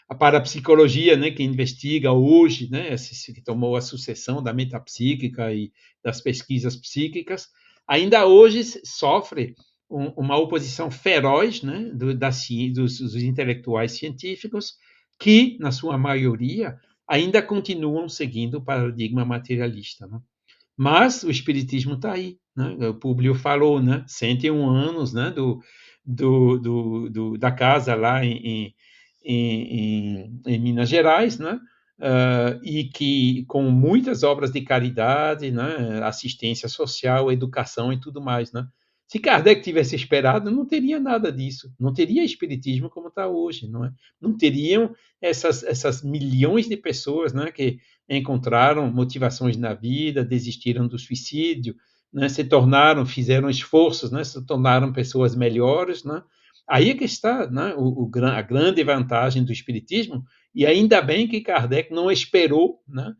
B: A parapsicologia, né, que investiga hoje, né, que tomou a sucessão da metapsíquica e das pesquisas psíquicas, ainda hoje sofre uma oposição feroz, né, dos intelectuais científicos, que, na sua maioria, ainda continuam seguindo o paradigma materialista. Né? Mas o Espiritismo está aí. Né? O Públio falou, né? 101 anos, né, da casa lá em Minas Gerais, né? E que com muitas obras de caridade, né? Assistência social, educação e tudo mais. Né? Se Kardec tivesse esperado, não teria nada disso, não teria espiritismo como está hoje, não é? Não teriam essas milhões de pessoas, né, que encontraram motivações na vida, desistiram do suicídio, né, fizeram esforços, né, se tornaram pessoas melhores, né? Aí é que está, né, a grande vantagem do espiritismo, e ainda bem que Kardec não esperou, né,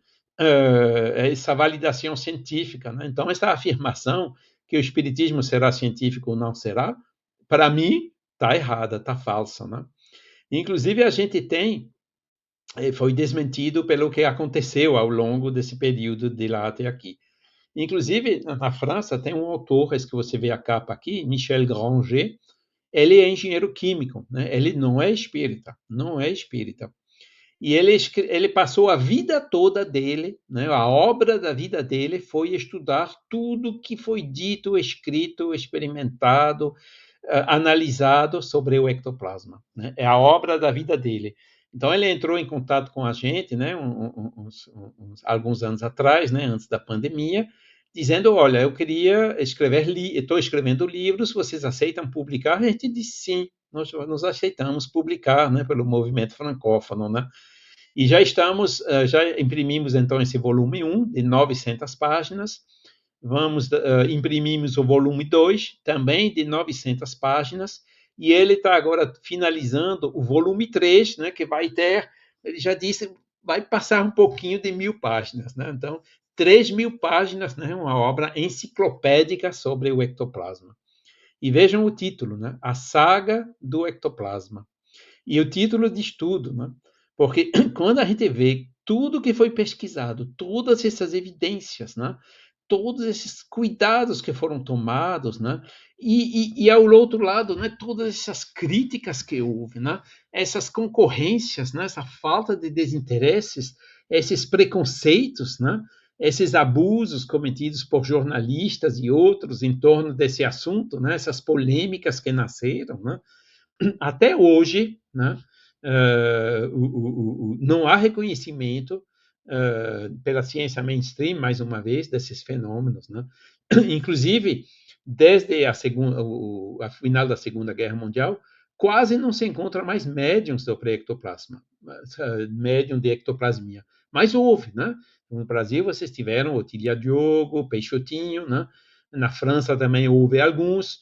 B: essa validação científica. Né? Então, essa afirmação que o espiritismo será científico ou não será, para mim, está errada, está falsa. Né? Inclusive, a gente tem foi desmentido pelo que aconteceu ao longo desse período de lá até aqui. Inclusive, na França, tem um autor, esse que você vê a capa aqui, Michel Granger, ele é engenheiro químico, né? Ele não é espírita, não é espírita. E ele passou a vida toda dele, né? A obra da vida dele foi estudar tudo que foi dito, escrito, experimentado, analisado sobre o ectoplasma. Né? É a obra da vida dele. Então, ele entrou em contato com a gente, né, alguns anos atrás, né, antes da pandemia, dizendo: olha, eu queria estou escrevendo livros, vocês aceitam publicar? A gente disse sim, nós aceitamos publicar, né, pelo movimento francófono, né? E já imprimimos então esse volume 1, de 900 páginas, imprimimos o volume 2, também de 900 páginas, e ele está agora finalizando o volume 3, né, que vai ter, ele já disse, vai passar um pouquinho de 1.000 páginas. Né? Então, 3.000 páginas, né, uma obra enciclopédica sobre o ectoplasma. E vejam o título, né? A Saga do Ectoplasma. E o título diz tudo, né? Porque quando a gente vê tudo que foi pesquisado, todas essas evidências, né? Todos esses cuidados que foram tomados, né? E ao outro lado, né? Todas essas críticas que houve, né? Essas concorrências, né? Essa falta de desinteresses, esses preconceitos, né? Esses abusos cometidos por jornalistas e outros em torno desse assunto, né? Essas polêmicas que nasceram, né? Até hoje, né? Não há reconhecimento pela ciência mainstream, mais uma vez, desses fenômenos. Né? Inclusive, desde a final da Segunda Guerra Mundial, quase não se encontra mais médiums do pré-ectoplasma, médium de ectoplasmia. Mas houve, né? No Brasil, vocês tiveram o Tiria Diogo, Peixotinho, né? Na França também houve alguns,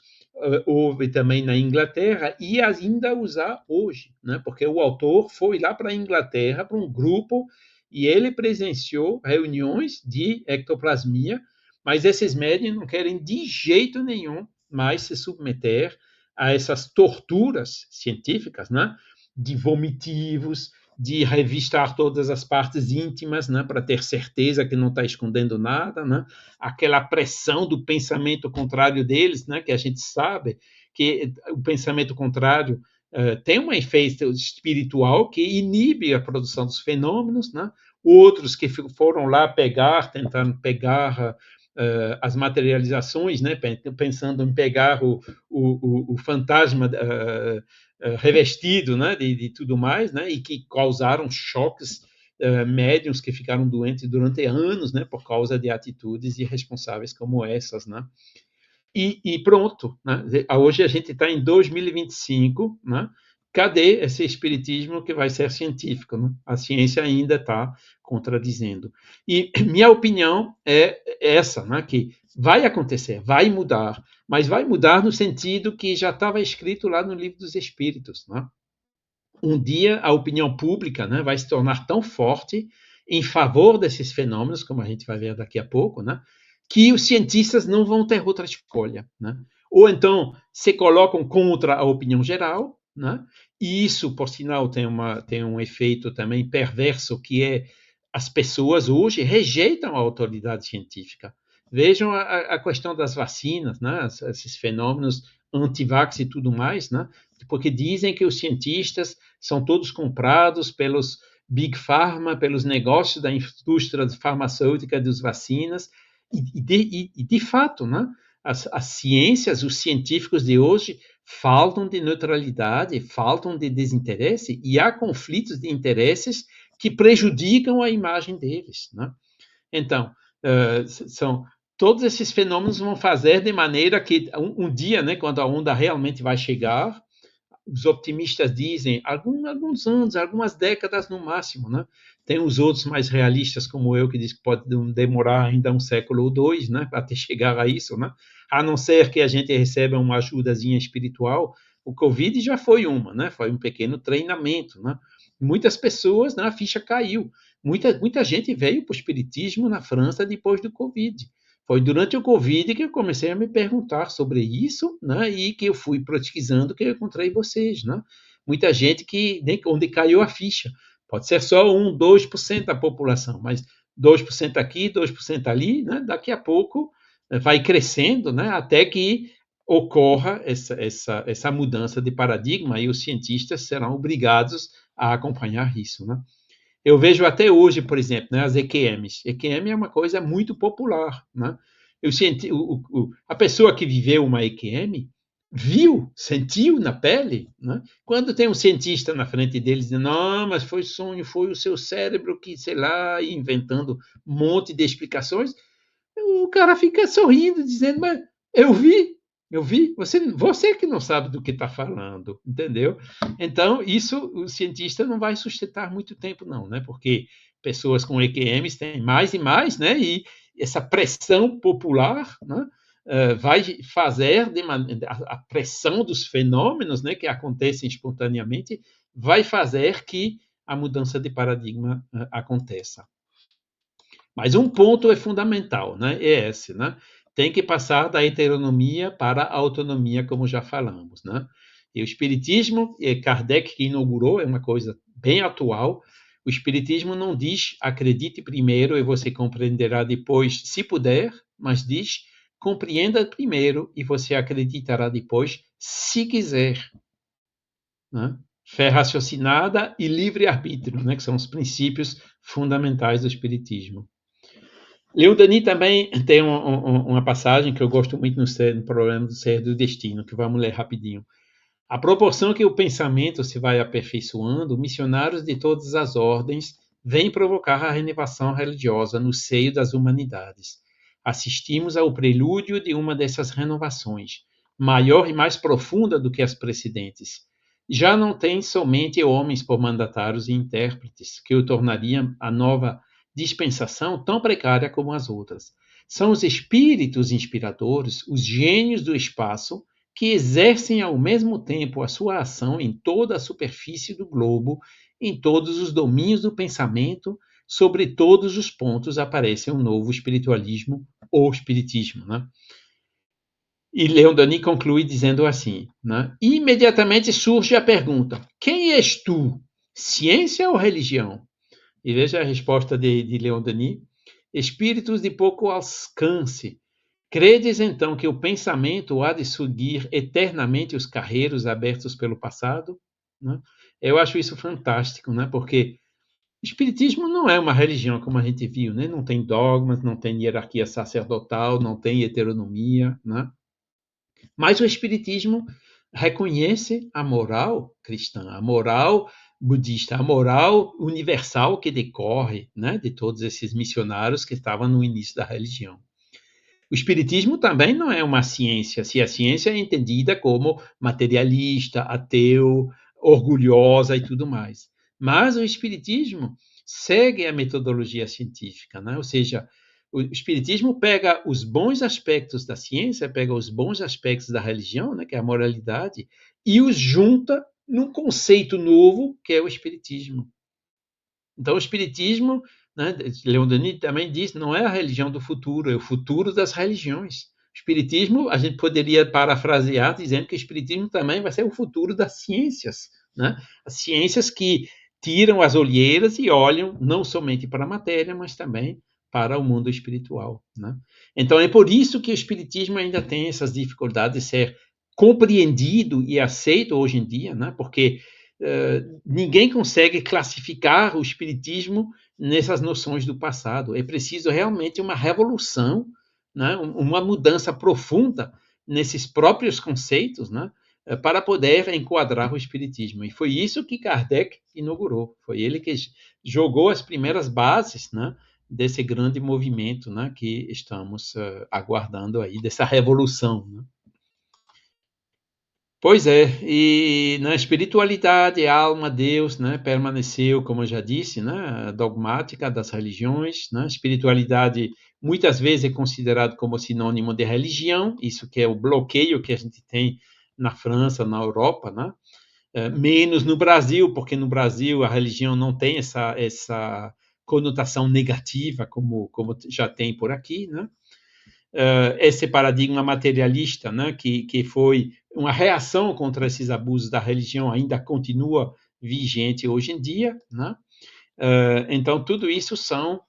B: houve também na Inglaterra e ainda usar hoje, né? Porque o autor foi lá para a Inglaterra, para um grupo e ele presenciou reuniões de ectoplasmia, mas esses médiums não querem de jeito nenhum mais se submeter a essas torturas científicas, né? De vomitivos, de revistar todas as partes íntimas, né, para ter certeza que não está escondendo nada, né? Aquela pressão do pensamento contrário deles, né, que a gente sabe que o pensamento contrário tem um efeito espiritual que inibe a produção dos fenômenos, né? Outros que foram lá tentando pegar as materializações, né, pensando em pegar o fantasma revestido, né, de tudo mais, né, e que causaram choques médiums que ficaram doentes durante anos, né, por causa de atitudes irresponsáveis como essas, né. E pronto, né? Hoje a gente está em 2025, né? Cadê esse espiritismo que vai ser científico, né? A ciência ainda está contradizendo. E minha opinião é essa, né? Que vai acontecer, vai mudar, mas vai mudar no sentido que já estava escrito lá no Livro dos Espíritos, né? Um dia a opinião pública, né, vai se tornar tão forte em favor desses fenômenos, como a gente vai ver daqui a pouco, né, que os cientistas não vão ter outra escolha, né? Ou então se colocam contra a opinião geral, né? E isso, por sinal, tem um efeito também perverso, que é as pessoas hoje rejeitam a autoridade científica. Vejam a questão das vacinas, né? Esses fenômenos anti-vax e tudo mais, né? Porque dizem que os cientistas são todos comprados pelos Big Pharma, pelos negócios da indústria farmacêutica das vacinas, e de fato, né, as ciências, os científicos de hoje faltam de neutralidade, faltam de desinteresse, e há conflitos de interesses que prejudicam a imagem deles, né? Então, todos esses fenômenos vão fazer de maneira que um dia, né, quando a onda realmente vai chegar, os optimistas dizem alguns anos, algumas décadas no máximo, né? Tem os outros mais realistas, como eu, que diz que pode demorar ainda um século ou dois, né, até chegar a isso, né? A não ser que a gente receba uma ajudazinha espiritual. O Covid já foi uma, né? Foi um pequeno treinamento, né? Muitas pessoas, né, a ficha caiu. Muita gente veio para o espiritismo na França depois do Covid. Foi durante o Covid que eu comecei a me perguntar sobre isso, né? E que eu fui pesquisando que eu encontrei vocês, né? Muita gente onde caiu a ficha. Pode ser só 1, 2% da população, mas 2% aqui, 2% ali, né? Daqui a pouco vai crescendo, né? Até que ocorra essa mudança de paradigma, e os cientistas serão obrigados a acompanhar isso, né? Eu vejo até hoje, por exemplo, né, as EQMs. EQM é uma coisa muito popular, né? A pessoa que viveu uma EQM viu, sentiu na pele, né? Quando tem um cientista na frente deles dizendo, não, mas foi sonho, foi o seu cérebro que, sei lá, inventando um monte de explicações, o cara fica sorrindo, dizendo, mas eu vi, você que não sabe do que está falando, entendeu? Então, isso o cientista não vai sustentar muito tempo, não, né? Porque pessoas com EQMs têm mais e mais, né? E essa pressão popular, né, vai fazer a pressão dos fenômenos, né, que acontecem espontaneamente, vai fazer que a mudança de paradigma aconteça. Mas um ponto é fundamental, né? É esse, né? Tem que passar da heteronomia para a autonomia, como já falamos, né? E o Espiritismo, Kardec que inaugurou, é uma coisa bem atual. O Espiritismo não diz acredite primeiro e você compreenderá depois, se puder, mas diz compreenda primeiro e você acreditará depois, se quiser, né? Fé raciocinada e livre-arbítrio, né? Que são os princípios fundamentais do Espiritismo. Leon Denis também tem uma passagem que eu gosto muito no Problema do Ser do Destino, que vamos ler rapidinho. À proporção que o pensamento se vai aperfeiçoando, missionários de todas as ordens vêm provocar a renovação religiosa no seio das humanidades. Assistimos ao prelúdio de uma dessas renovações, maior e mais profunda do que as precedentes. Já não tem somente homens por mandatários e intérpretes, que o tornariam a nova dispensação tão precária como as outras. São os espíritos inspiradores, os gênios do espaço, que exercem ao mesmo tempo a sua ação em toda a superfície do globo, em todos os domínios do pensamento, sobre todos os pontos aparece um novo espiritualismo ou espiritismo, né? E Leon Denis conclui dizendo assim, né? Imediatamente surge a pergunta: quem és tu? Ciência ou religião? E veja a resposta de Leon Denis: espíritos de pouco alcance. Credes então que o pensamento há de seguir eternamente os carreiros abertos pelo passado? Né? Eu acho isso fantástico, né? Porque o espiritismo não é uma religião como a gente viu, né? Não tem dogmas, não tem hierarquia sacerdotal, não tem heteronomia, né? Mas o espiritismo reconhece a moral cristã, a moral budista, a moral universal que decorre, né, de todos esses missionários que estavam no início da religião. O espiritismo também não é uma ciência, se a ciência é entendida como materialista, ateu, orgulhosa e tudo mais. Mas o espiritismo segue a metodologia científica, né? Ou seja, o espiritismo pega os bons aspectos da ciência, pega os bons aspectos da religião, né, que é a moralidade, e os junta num conceito novo, que é o espiritismo. Então, o espiritismo, né, Leon Denis também diz, não é a religião do futuro, é o futuro das religiões. O espiritismo, a gente poderia parafrasear dizendo que o espiritismo também vai ser o futuro das ciências, né? As ciências que tiram as olheiras e olham não somente para a matéria, mas também para o mundo espiritual, né? Então, é por isso que o espiritismo ainda tem essas dificuldades de ser compreendido e aceito hoje em dia, né? Porque ninguém consegue classificar o espiritismo nessas noções do passado. É preciso realmente uma revolução, né? Uma mudança profunda nesses próprios conceitos, né? Para poder enquadrar o espiritismo. E foi isso que Kardec inaugurou. Foi ele que jogou as primeiras bases, né, desse grande movimento, né, que estamos aguardando aí, dessa revolução, né? Pois é, e na espiritualidade, a alma, Deus, né, permaneceu, como eu já disse, né, dogmática das religiões, né, espiritualidade muitas vezes é considerado como sinônimo de religião, isso que é o bloqueio que a gente tem na França, na Europa, né, menos no Brasil, porque no Brasil a religião não tem essa conotação negativa como já tem por aqui, né, esse paradigma materialista, né, que foi uma reação contra esses abusos da religião, ainda continua vigente hoje em dia, né? Então, tudo isso são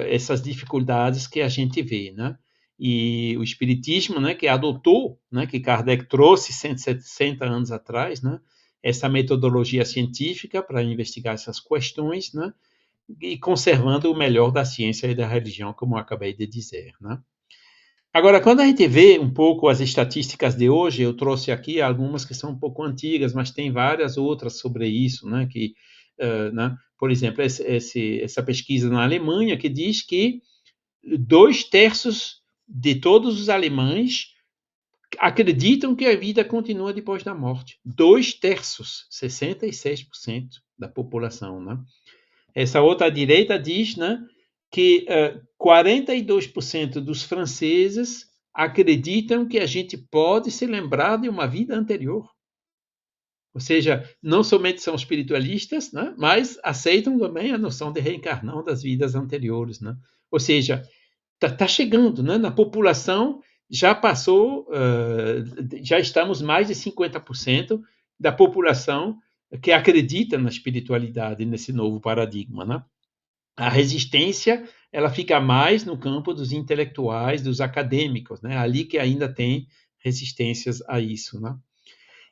B: essas dificuldades que a gente vê, né? E o espiritismo, né, que adotou, né, que Kardec trouxe 160 anos atrás, né, essa metodologia científica para investigar essas questões, né, e conservando o melhor da ciência e da religião, como eu acabei de dizer, né? Agora, quando a gente vê um pouco as estatísticas de hoje, eu trouxe aqui algumas que são um pouco antigas, mas tem várias outras sobre isso, né? Que, né? Por exemplo, essa pesquisa na Alemanha que diz que 2/3 de todos os alemães acreditam que a vida continua depois da morte. 2/3, 66% da população, né? Essa outra direita diz, né, que 42% dos franceses acreditam que a gente pode se lembrar de uma vida anterior. Ou seja, não somente são espiritualistas, né, mas aceitam também a noção de reencarnação das vidas anteriores, né? Ou seja, está chegando, né, na população, já passou, já estamos mais de 50% da população que acredita na espiritualidade, nesse novo paradigma, né? A resistência, ela fica mais no campo dos intelectuais, dos acadêmicos, né? Ali que ainda tem resistências a isso, né?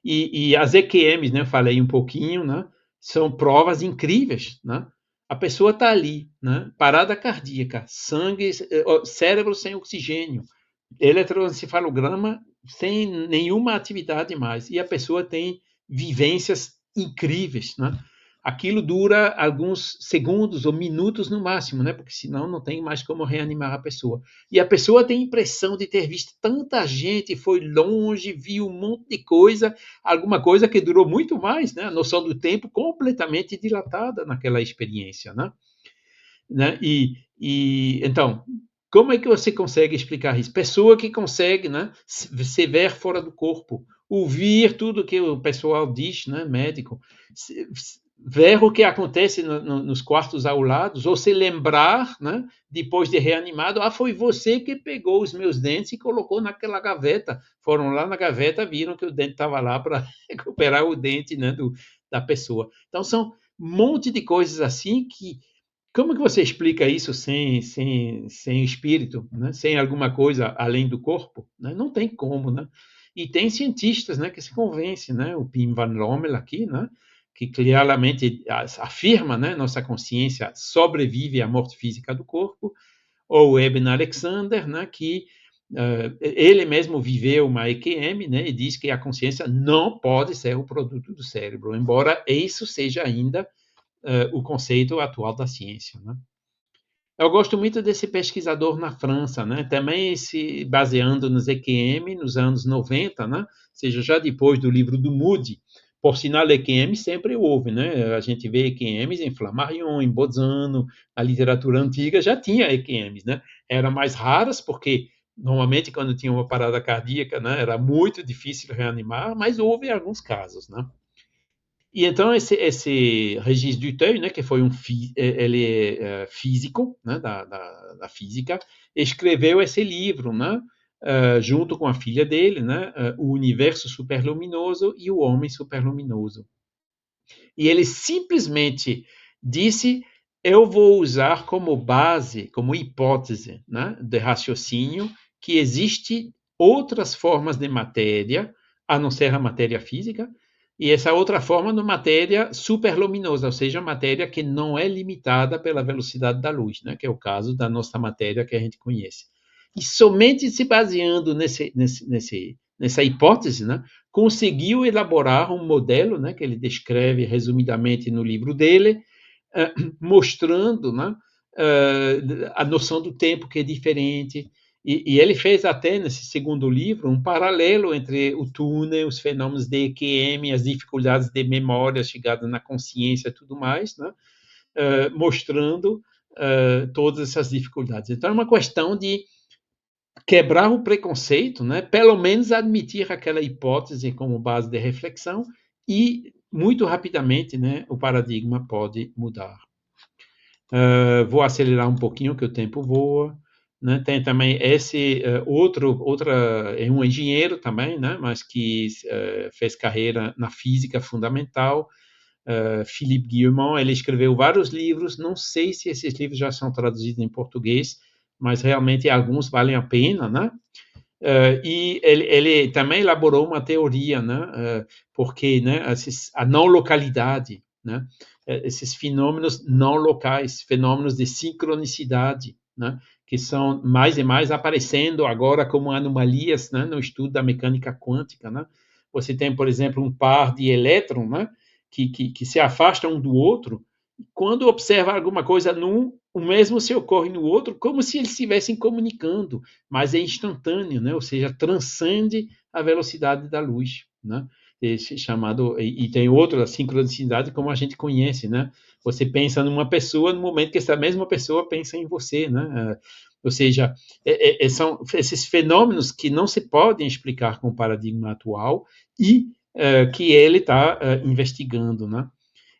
B: E as EQMs, né? Eu falei um pouquinho, né? São provas incríveis, né? A pessoa está ali, né? Parada cardíaca, sangue, cérebro sem oxigênio, eletroencefalograma sem nenhuma atividade mais, e a pessoa tem vivências incríveis, né? Aquilo dura alguns segundos ou minutos no máximo, né? Porque senão não tem mais como reanimar a pessoa. E a pessoa tem a impressão de ter visto tanta gente, foi longe, viu um monte de coisa, alguma coisa que durou muito mais, né? A noção do tempo completamente dilatada naquela experiência, né? Então, como é que você consegue explicar isso? Pessoa que consegue, né, se ver fora do corpo, ouvir tudo que o pessoal diz, né, médico, ver o que acontece nos quartos ao lado, ou se lembrar, né, depois de reanimado, foi você que pegou os meus dentes e colocou naquela gaveta. Foram lá na gaveta, viram que o dente estava lá para recuperar o dente, né, da pessoa. Então, são um monte de coisas assim que... Como que você explica isso sem espírito, né? Sem alguma coisa além do corpo? Né? Não tem como, né? E tem cientistas, né, que se convencem, né? O Pim Van Lommel aqui, né, que claramente afirma, né, nossa consciência sobrevive à morte física do corpo, ou o Eben Alexander, né, que ele mesmo viveu uma EQM, né, e diz que a consciência não pode ser o produto do cérebro, embora isso seja ainda o conceito atual da ciência, né? Eu gosto muito desse pesquisador na França, né? Também se baseando nos EQM nos anos 90, né? Ou seja, já depois do livro do Moody. Por sinal, EQM sempre houve, né? A gente vê EQMs em Flammarion, em Bolzano, a literatura antiga já tinha EQMs, né? Eram mais raras porque normalmente quando tinha uma parada cardíaca, né, era muito difícil reanimar, mas houve alguns casos, né? E então esse Regis Duteuil, né, que foi ele é físico, né, da física, escreveu esse livro, né, junto com a filha dele, né, O Universo Superluminoso e o Homem Superluminoso. E ele simplesmente disse: eu vou usar como base, como hipótese, né, de raciocínio, que existe outras formas de matéria, a não ser a matéria física, e essa outra forma de matéria superluminosa, ou seja, matéria que não é limitada pela velocidade da luz, né, que é o caso da nossa matéria que a gente conhece. E somente se baseando nessa hipótese, né, conseguiu elaborar um modelo, né, que ele descreve resumidamente no livro dele, mostrando, né, a noção do tempo que é diferente. E ele fez até, nesse segundo livro, um paralelo entre o túnel, os fenômenos de EQM, as dificuldades de memória, chegada na consciência e tudo mais, né, mostrando todas essas dificuldades. Então, é uma questão de quebrar o preconceito, né? Pelo menos admitir aquela hipótese como base de reflexão e, muito rapidamente, né, o paradigma pode mudar. Vou acelerar um pouquinho, que o tempo voa. Né? Tem também esse é um engenheiro também, né? Mas que fez carreira na física fundamental, Philippe Guillemot. Ele escreveu vários livros, não sei se esses livros já são traduzidos em português, mas realmente alguns valem a pena, né? E ele também elaborou uma teoria, né? Porque, né, a não localidade, né? Esses fenômenos não locais, fenômenos de sincronicidade, né? Que são mais e mais aparecendo agora como anomalias, né? No estudo da mecânica quântica, né? Você tem, por exemplo, um par de elétrons, né? Que se afastam um do outro. Quando observa alguma coisa num, o mesmo se ocorre no outro, como se eles estivessem comunicando, mas é instantâneo, né? Ou seja, transcende a velocidade da luz, né? Esse chamado, e tem outra sincronicidade como a gente conhece, né? Você pensa numa pessoa no momento que essa mesma pessoa pensa em você, né? Ou seja, são esses fenômenos que não se podem explicar com o paradigma atual e que ele está investigando, né?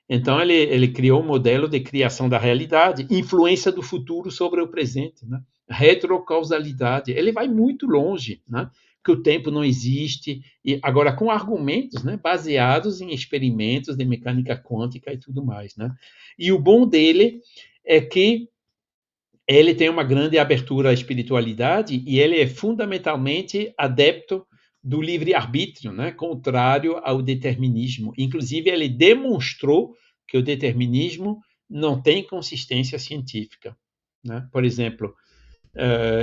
B: Então, ele criou um modelo de criação da realidade, influência do futuro sobre o presente, né? Retrocausalidade. Ele vai muito longe, né? Que o tempo não existe, e agora com argumentos, né, baseados em experimentos de mecânica quântica e tudo mais, né? E o bom dele é que ele tem uma grande abertura à espiritualidade e ele é fundamentalmente adepto do livre-arbítrio, né? Contrário ao determinismo. Inclusive, ele demonstrou que o determinismo não tem consistência científica. Né? Por exemplo,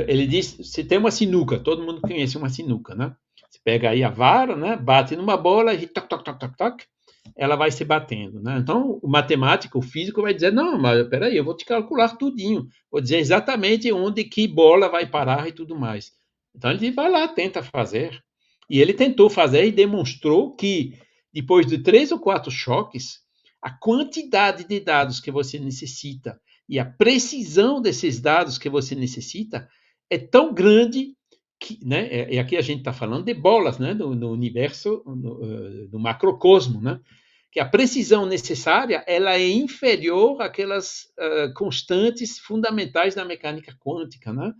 B: ele diz: se tem uma sinuca, todo mundo conhece uma sinuca, né? Você pega aí a vara, né? Bate numa bola e toc, toc, toc, toc, toc, ela vai se batendo, né? Então, o matemático, o físico vai dizer: não, mas peraí, eu vou te calcular tudinho, vou dizer exatamente onde que bola vai parar e tudo mais. Então, ele vai lá, tenta fazer. E ele tentou fazer e demonstrou que, depois de 3 ou 4 choques, a quantidade de dados que você necessita e a precisão desses dados que você necessita é tão grande que, né, aqui a gente está falando de bolas, né, no universo, no macrocosmo, né, que a precisão necessária ela é inferior àquelas constantes fundamentais da mecânica quântica, né?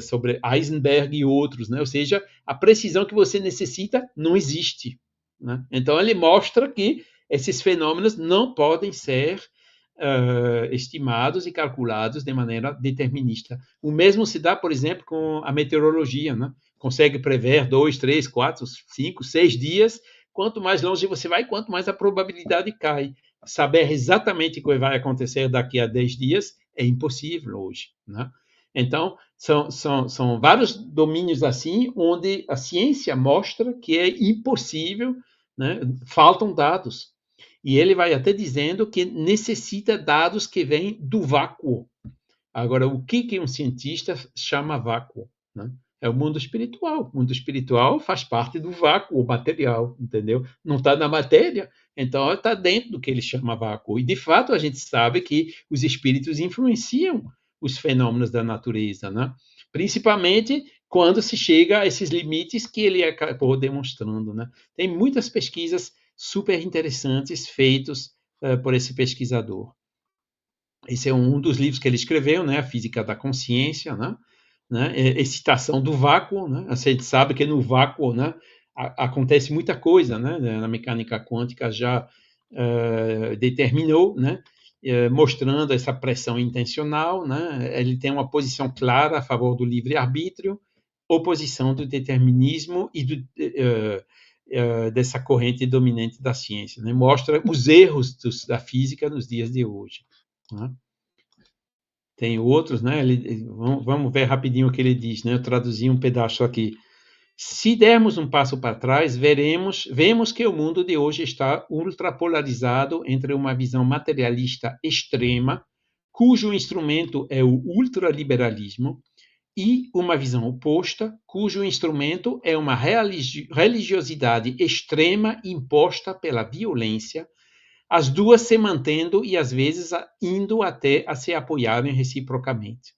B: Sobre Heisenberg e outros, né? Ou seja, a precisão que você necessita não existe, né? Então, ele mostra que esses fenômenos não podem ser estimados e calculados de maneira determinista. O mesmo se dá, por exemplo, com a meteorologia, né? Consegue prever 2, 3, 4, 5, 6 dias. Quanto mais longe você vai, quanto mais a probabilidade cai. Saber exatamente o que vai acontecer daqui a 10 dias é impossível hoje, né? Então, são vários domínios assim, onde a ciência mostra que é impossível, né? Faltam dados. E ele vai até dizendo que necessita dados que vêm do vácuo. Agora, o que um cientista chama vácuo, né? É o mundo espiritual. O mundo espiritual faz parte do vácuo material, entendeu? Não está na matéria, então está dentro do que ele chama vácuo. E, de fato, a gente sabe que os espíritos influenciam os fenômenos da natureza, né? Principalmente quando se chega a esses limites que ele acabou demonstrando, né? Tem muitas pesquisas super interessantes feitos por esse pesquisador. Esse é um dos livros que ele escreveu, né? A Física da Consciência, né? Excitação do vácuo, né? A gente sabe que no vácuo, né, acontece muita coisa, né? Na mecânica quântica já determinou, né? Mostrando essa pressão intencional, né? Ele tem uma posição clara a favor do livre-arbítrio, oposição do determinismo e dessa corrente dominante da ciência, né? Mostra os erros da física nos dias de hoje, né? Tem outros, né? Vamos ver rapidinho o que ele diz, né? Eu traduzi um pedaço aqui. Se dermos um passo para trás, vemos que o mundo de hoje está ultrapolarizado entre uma visão materialista extrema, cujo instrumento é o ultraliberalismo, e uma visão oposta, cujo instrumento é uma religiosidade extrema imposta pela violência, as duas se mantendo e às vezes indo até a se apoiarem reciprocamente.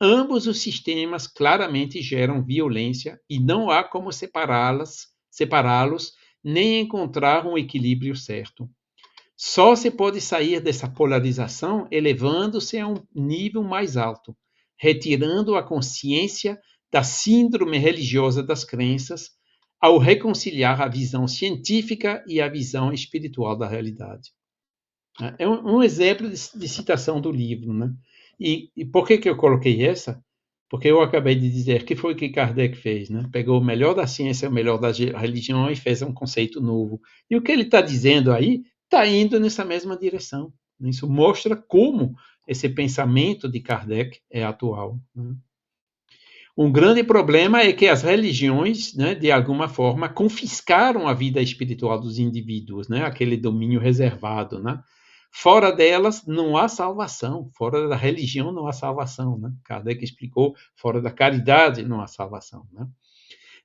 B: Ambos os sistemas claramente geram violência e não há como separá-los, nem encontrar um equilíbrio certo. Só se pode sair dessa polarização elevando-se a um nível mais alto, retirando a consciência da síndrome religiosa das crenças, ao reconciliar a visão científica e a visão espiritual da realidade. É um exemplo de citação do livro, né? E por que eu coloquei essa? Porque eu acabei de dizer que foi o que Kardec fez, né? Pegou o melhor da ciência, o melhor da religião e fez um conceito novo. E o que ele está dizendo aí está indo nessa mesma direção. Isso mostra como esse pensamento de Kardec é atual, né? Um grande problema é que as religiões, né, de alguma forma, confiscaram a vida espiritual dos indivíduos, né, aquele domínio reservado, né? Fora delas não há salvação, fora da religião não há salvação, né? Kardec explicou, fora da caridade não há salvação, né?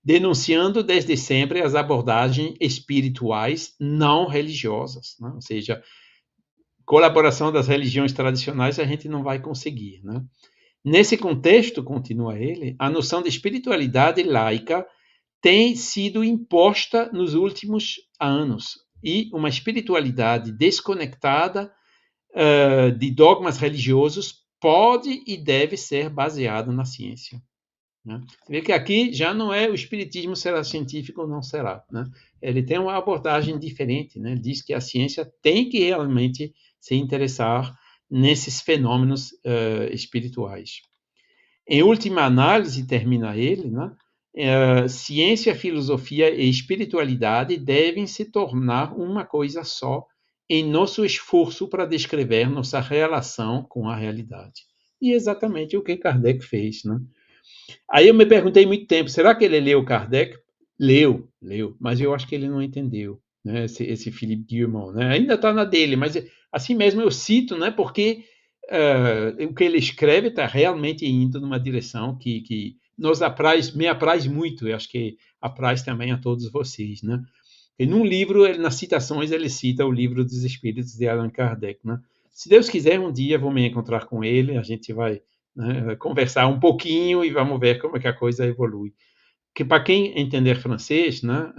B: Denunciando desde sempre as abordagens espirituais não religiosas, né? Ou seja, colaboração das religiões tradicionais a gente não vai conseguir, né? Nesse contexto, continua ele, a noção de espiritualidade laica tem sido imposta nos últimos anos, e uma espiritualidade desconectada de dogmas religiosos pode e deve ser baseada na ciência, né? Você vê que aqui já não é o espiritismo será científico ou não será, né? Ele tem uma abordagem diferente, né? Ele diz que a ciência tem que realmente se interessar nesses fenômenos espirituais. Em última análise, termina ele, né? Ciência, filosofia e espiritualidade devem se tornar uma coisa só em nosso esforço para descrever nossa relação com a realidade. E exatamente o que Kardec fez, né? Aí eu me perguntei muito tempo, será que ele leu Kardec? Leu, mas eu acho que ele não entendeu, né? Esse Philippe Guillemot, né? Ainda está na dele, mas assim mesmo eu cito, né? Porque o que ele escreve está realmente indo numa direção que me apraz muito, eu acho que apraz também a todos vocês, né? E num livro, nas citações, ele cita o Livro dos Espíritos de Allan Kardec, né? Se Deus quiser, um dia vou me encontrar com ele, a gente vai, né, conversar um pouquinho e vamos ver como é que a coisa evolui. Que para quem entender francês, né,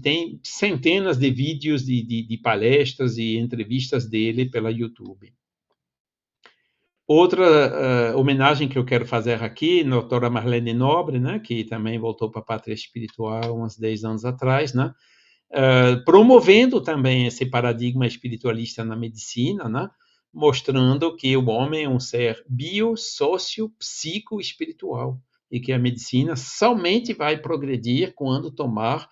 B: tem centenas de vídeos de palestras e entrevistas dele pela YouTube. Outra homenagem que eu quero fazer aqui, a doutora Marlene Nobre, né, que também voltou para a Pátria Espiritual uns 10 anos atrás, né, promovendo também esse paradigma espiritualista na medicina, né, mostrando que o homem é um ser bio, sócio, psico, espiritual, e que a medicina somente vai progredir quando tomar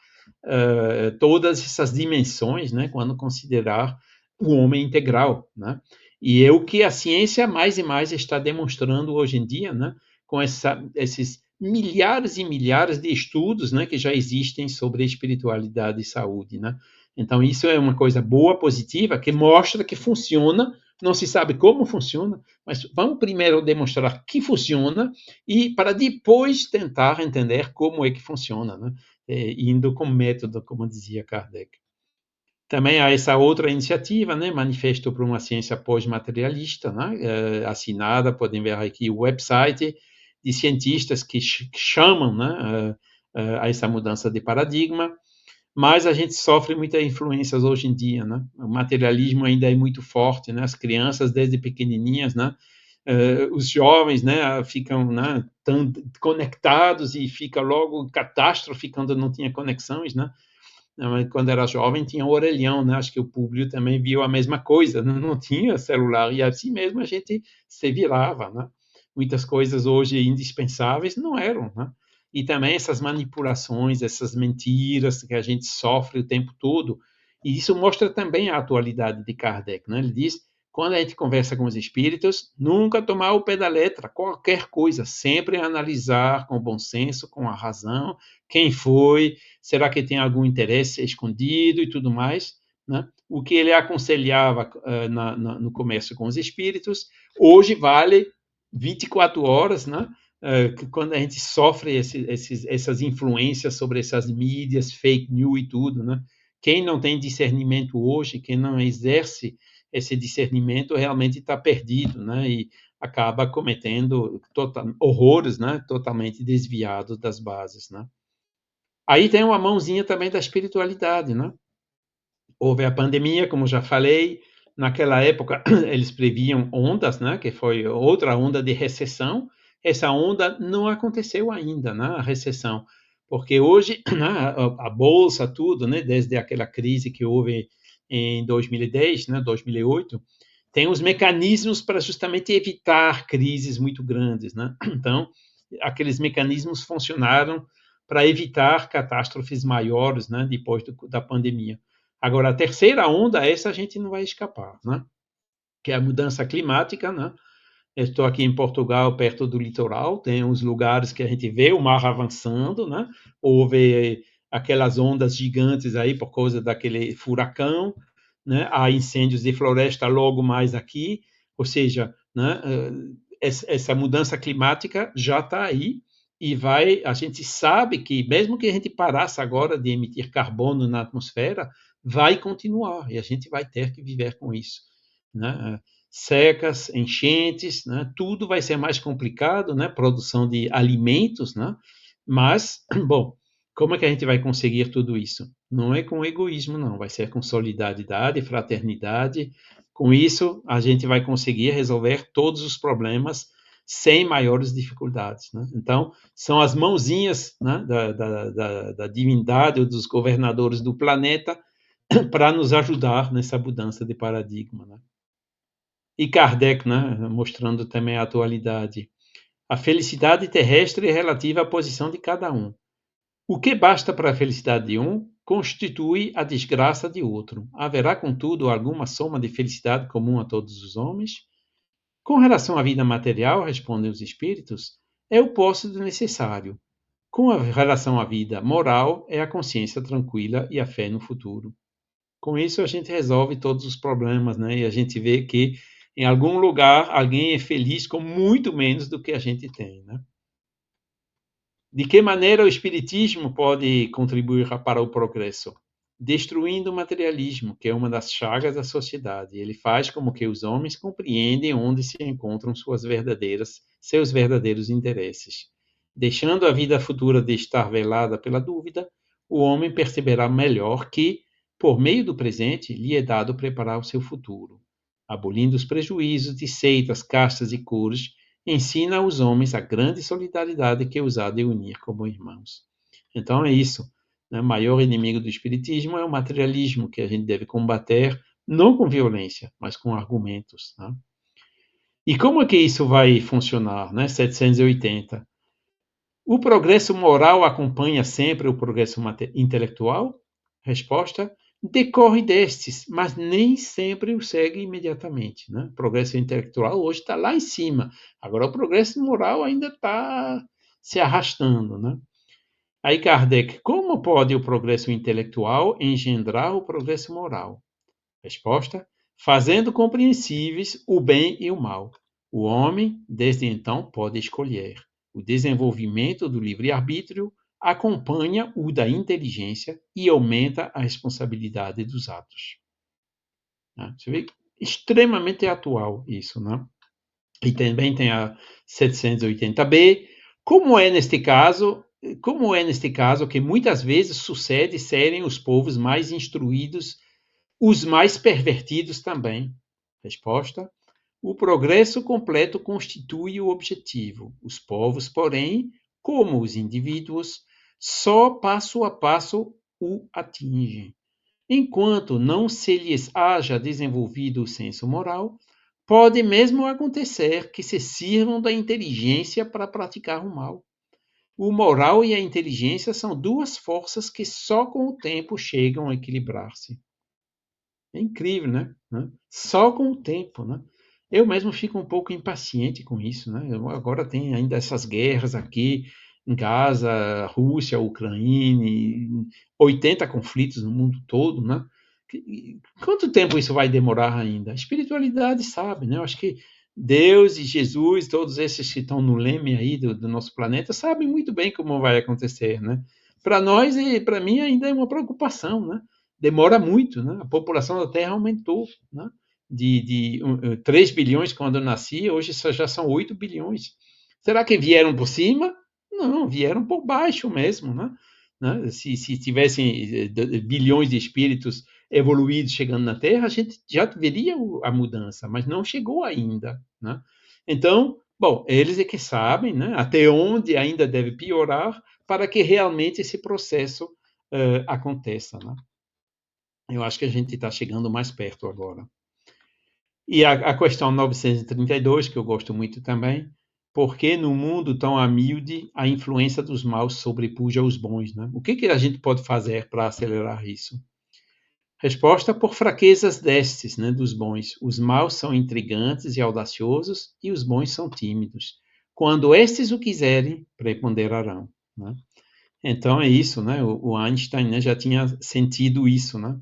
B: todas essas dimensões, né, quando considerar o homem integral, né? E é o que a ciência mais e mais está demonstrando hoje em dia, né, com esses milhares e milhares de estudos, né, que já existem sobre espiritualidade e saúde, né? Então, isso é uma coisa boa, positiva, que mostra que funciona. Não se sabe como funciona, mas vamos primeiro demonstrar que funciona e para depois tentar entender como é que funciona, né? Indo com método, como dizia Kardec. Também há essa outra iniciativa, né, Manifesto para uma Ciência Pós-Materialista, né, assinada, podem ver aqui o website, de cientistas que chamam, né, a essa mudança de paradigma, mas a gente sofre muitas influências hoje em dia, né? O materialismo ainda é muito forte, né? As crianças desde pequenininhas, né? Os jovens, né, ficam, né, tão conectados e fica logo catástrofe quando não tinha conexões, né? Quando era jovem tinha um orelhão, né? Acho que o público também viu a mesma coisa, né? Não tinha celular e assim mesmo a gente se virava, né? Muitas coisas hoje indispensáveis não eram, né? E também essas manipulações, essas mentiras que a gente sofre o tempo todo. E isso mostra também a atualidade de Kardec, né? Ele diz, quando a gente conversa com os espíritos, nunca tomar o pé da letra, qualquer coisa, sempre analisar com bom senso, com a razão, quem foi, será que tem algum interesse escondido e tudo mais, né? O que ele aconselhava no comércio com os espíritos, hoje vale 24 horas, né? Quando a gente sofre essas influências sobre essas mídias, fake news e tudo, né? Quem não tem discernimento hoje, quem não exerce esse discernimento, realmente está perdido, né? E acaba cometendo horrores, né? Totalmente desviados das bases, né? Aí tem uma mãozinha também da espiritualidade, né? Houve a pandemia, como já falei, naquela época eles previam ondas, né? Que foi outra onda de recessão. Essa onda não aconteceu ainda, né? A recessão, porque hoje né, a bolsa, tudo, né? Desde aquela crise que houve em 2010, né? 2008, tem os mecanismos para justamente evitar crises muito grandes, né? Então, aqueles mecanismos funcionaram para evitar catástrofes maiores, né, depois da pandemia. Agora, a terceira onda, essa a gente não vai escapar, né? Que é a mudança climática, né? Eu estou aqui em Portugal, perto do litoral, tem uns lugares que a gente vê o mar avançando, né? Houve aquelas ondas gigantes aí por causa daquele furacão, né? Há incêndios de floresta logo mais aqui, ou seja, né? Essa mudança climática já está aí e vai. A gente sabe que mesmo que a gente parasse agora de emitir carbono na atmosfera, vai continuar e a gente vai ter que viver com isso, né? Secas, enchentes, né? Tudo vai ser mais complicado, né? Produção de alimentos, né? Mas, bom, como é que a gente vai conseguir tudo isso? Não é com egoísmo, não, vai ser com solidariedade, fraternidade. Com isso, a gente vai conseguir resolver todos os problemas sem maiores dificuldades, né? Então, são as mãozinhas, né, da divindade ou dos governadores do planeta para nos ajudar nessa mudança de paradigma, né? E Kardec, né, mostrando também a atualidade. A felicidade terrestre é relativa à posição de cada um. O que basta para a felicidade de um constitui a desgraça de outro. Haverá, contudo, alguma soma de felicidade comum a todos os homens? Com relação à vida material, respondem os espíritos, é o posse do necessário. Com relação à vida moral, é a consciência tranquila e a fé no futuro. Com isso, a gente resolve todos os problemas, né? E a gente vê que em algum lugar alguém é feliz com muito menos do que a gente tem, né? De que maneira o espiritismo pode contribuir para o progresso? Destruindo o materialismo, que é uma das chagas da sociedade. Ele faz como que os homens compreendem onde se encontram seus verdadeiros interesses. Deixando a vida futura de estar velada pela dúvida, o homem perceberá melhor que, por meio do presente, lhe é dado preparar o seu futuro. Abolindo os prejuízos de seitas, castas e cores, ensina aos homens a grande solidariedade que os há de unir como irmãos. Então é isso. O maior inimigo do espiritismo é o materialismo, que a gente deve combater, não com violência, mas com argumentos. Né? E como é que isso vai funcionar? 780. O progresso moral acompanha sempre o progresso intelectual? Resposta: decorre destes, mas nem sempre o segue imediatamente. O progresso intelectual hoje está lá em cima. Agora, o progresso moral ainda está se arrastando. Aí Kardec: como pode o progresso intelectual engendrar o progresso moral? Resposta: fazendo compreensíveis o bem e o mal. O homem, desde então, pode escolher. O desenvolvimento do livre-arbítrio acompanha o da inteligência e aumenta a responsabilidade dos atos. Você vê, extremamente atual isso, né? E também tem a 780b. Como é neste caso que muitas vezes sucede serem os povos mais instruídos os mais pervertidos também? Resposta: o progresso completo constitui o objetivo. Os povos, porém, como os indivíduos, só passo a passo o atingem. Enquanto não se lhes haja desenvolvido o senso moral, pode mesmo acontecer que se sirvam da inteligência para praticar o mal. O moral e a inteligência são duas forças que só com o tempo chegam a equilibrar-se. É incrível, né? Só com o tempo, né? Eu mesmo fico um pouco impaciente com isso, né? Agora tem ainda essas guerras aqui em Gaza, Rússia, Ucrânia, 80 conflitos no mundo todo, né? Quanto tempo isso vai demorar ainda? A espiritualidade sabe, né? Eu acho que Deus e Jesus, todos esses que estão no leme aí do nosso planeta, sabem muito bem como vai acontecer, né? Para nós e para mim ainda é uma preocupação, né? Demora muito, né? A população da Terra aumentou, né? De 3 bilhões quando eu nasci, hoje já são 8 bilhões. Será que vieram por cima? Não, vieram por baixo mesmo, né? Se tivessem bilhões de espíritos evoluídos chegando na Terra, a gente já veria a mudança, mas não chegou ainda, né? Então, bom, eles é que sabem, né? Até onde ainda deve piorar para que realmente esse processo aconteça, né? Eu acho que a gente está chegando mais perto agora. E a questão 932, que eu gosto muito também, por que no mundo tão humilde a influência dos maus sobrepuja os bons? Né? O que a gente pode fazer para acelerar isso? Resposta: por fraquezas destes, né, dos bons. Os maus são intrigantes e audaciosos, e os bons são tímidos. Quando estes o quiserem, preponderarão. Né? Então é isso, né? O Einstein, né, já tinha sentido isso, né?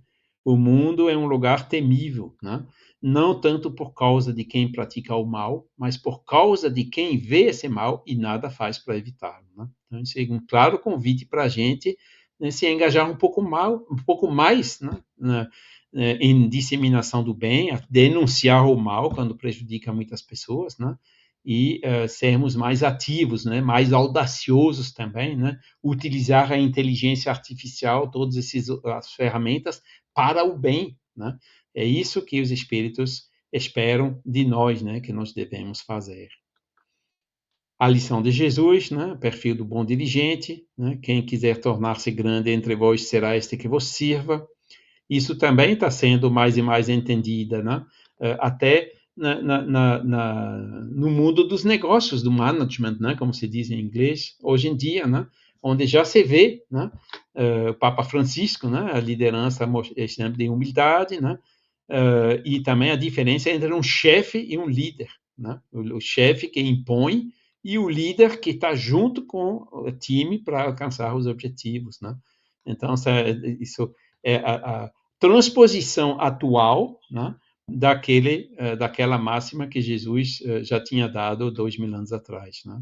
B: O mundo é um lugar temível, né? Não tanto por causa de quem pratica o mal, mas por causa de quem vê esse mal e nada faz para evitá-lo, né? Então isso é um claro convite para a gente, né, se engajar um pouco mais, né, em disseminação do bem, a denunciar o mal quando prejudica muitas pessoas, né? E sermos mais ativos, né? Mais audaciosos também, né? Utilizar a inteligência artificial, todas as ferramentas para o bem, né? É isso que os espíritos esperam de nós, né? Que nós devemos fazer. A lição de Jesus, né? Perfil do bom dirigente, né? Quem quiser tornar-se grande entre vós será este que vos sirva. Isso também está sendo mais e mais entendida, né? Até no mundo dos negócios, do management, né? Como se diz em inglês, hoje em dia, né? Onde já se vê, né? O Papa Francisco, né? A liderança, exemplo de humildade, né? E também a diferença entre um chefe e um líder, né? O chefe que impõe e o líder que está junto com o time para alcançar os objetivos, né? Então, isso é a transposição atual, né, daquela máxima que Jesus já tinha dado 2000 anos atrás, né?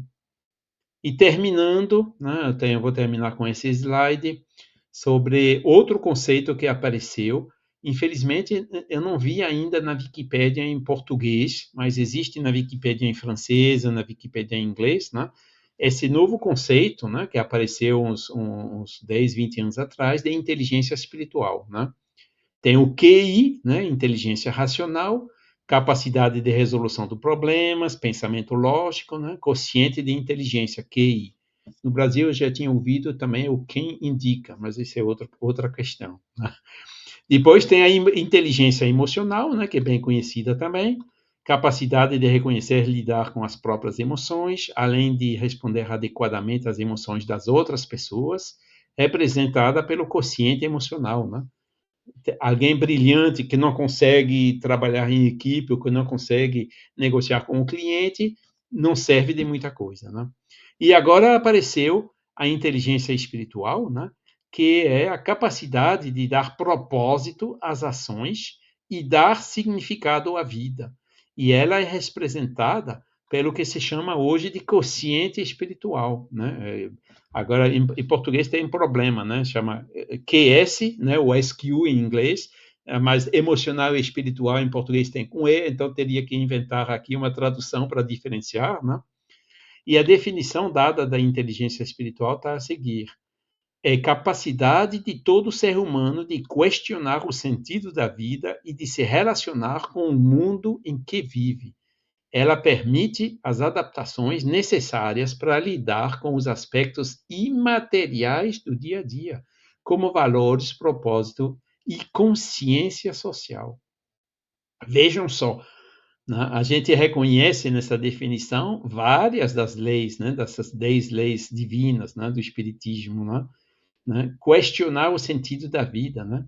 B: E terminando, né, eu vou terminar com esse slide sobre outro conceito que apareceu. Infelizmente, eu não vi ainda na Wikipédia em português, mas existe na Wikipédia em francês, na Wikipédia em inglês, né? esse novo conceito, né, que apareceu uns 10, 20 anos atrás, de inteligência espiritual, né? Tem o QI, né, inteligência racional, capacidade de resolução de problemas, pensamento lógico, né, quociente de inteligência, QI. No Brasil, eu já tinha ouvido também o quem indica, mas isso é outra questão. Né? Depois tem a inteligência emocional, né, que é bem conhecida também, capacidade de reconhecer e lidar com as próprias emoções, além de responder adequadamente às emoções das outras pessoas, representada pelo quociente emocional, né? Alguém brilhante que não consegue trabalhar em equipe ou que não consegue negociar com o cliente, não serve de muita coisa, né? E agora apareceu a inteligência espiritual, né? Que é a capacidade de dar propósito às ações e dar significado à vida. E ela é representada pelo que se chama hoje de quociente espiritual, né? Agora, em português tem um problema, né? Chama QS, né? O SQ em inglês, mas emocional e espiritual em português tem com E, então teria que inventar aqui uma tradução para diferenciar, né? E a definição dada da inteligência espiritual está a seguir: é capacidade de todo ser humano de questionar o sentido da vida e de se relacionar com o mundo em que vive. Ela permite as adaptações necessárias para lidar com os aspectos imateriais do dia a dia, como valores, propósito e consciência social. Vejam só, né? A gente reconhece nessa definição várias das leis, né? Dessas 10 leis divinas, né? Do Espiritismo, né? Questionar o sentido da vida, né?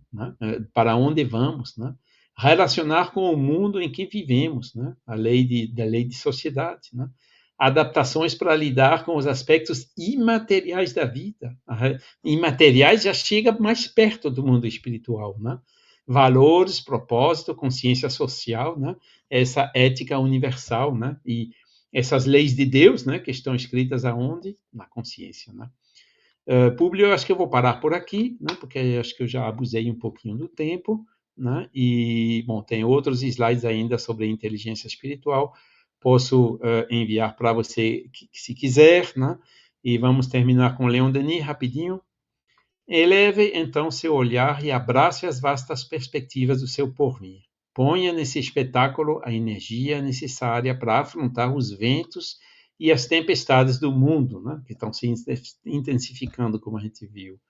B: Para onde vamos, né? Relacionar com o mundo em que vivemos, né? Da lei de sociedade, né? Adaptações para lidar com os aspectos imateriais da vida. Imateriais já chega mais perto do mundo espiritual, né? Valores, propósito, consciência social, né? Essa ética universal, né? E essas leis de Deus, né? Que estão escritas aonde? Na consciência, né? Públio, eu acho que eu vou parar por aqui, né, porque acho que eu já abusei um pouquinho do tempo, né, e, bom, tem outros slides ainda sobre inteligência espiritual, posso enviar para você se quiser, né, e vamos terminar com Leon Denis rapidinho. Eleve, então, seu olhar e abrace as vastas perspectivas do seu porvir. Ponha nesse espetáculo a energia necessária para afrontar os ventos e as tempestades do mundo, né, que estão se intensificando, como a gente viu.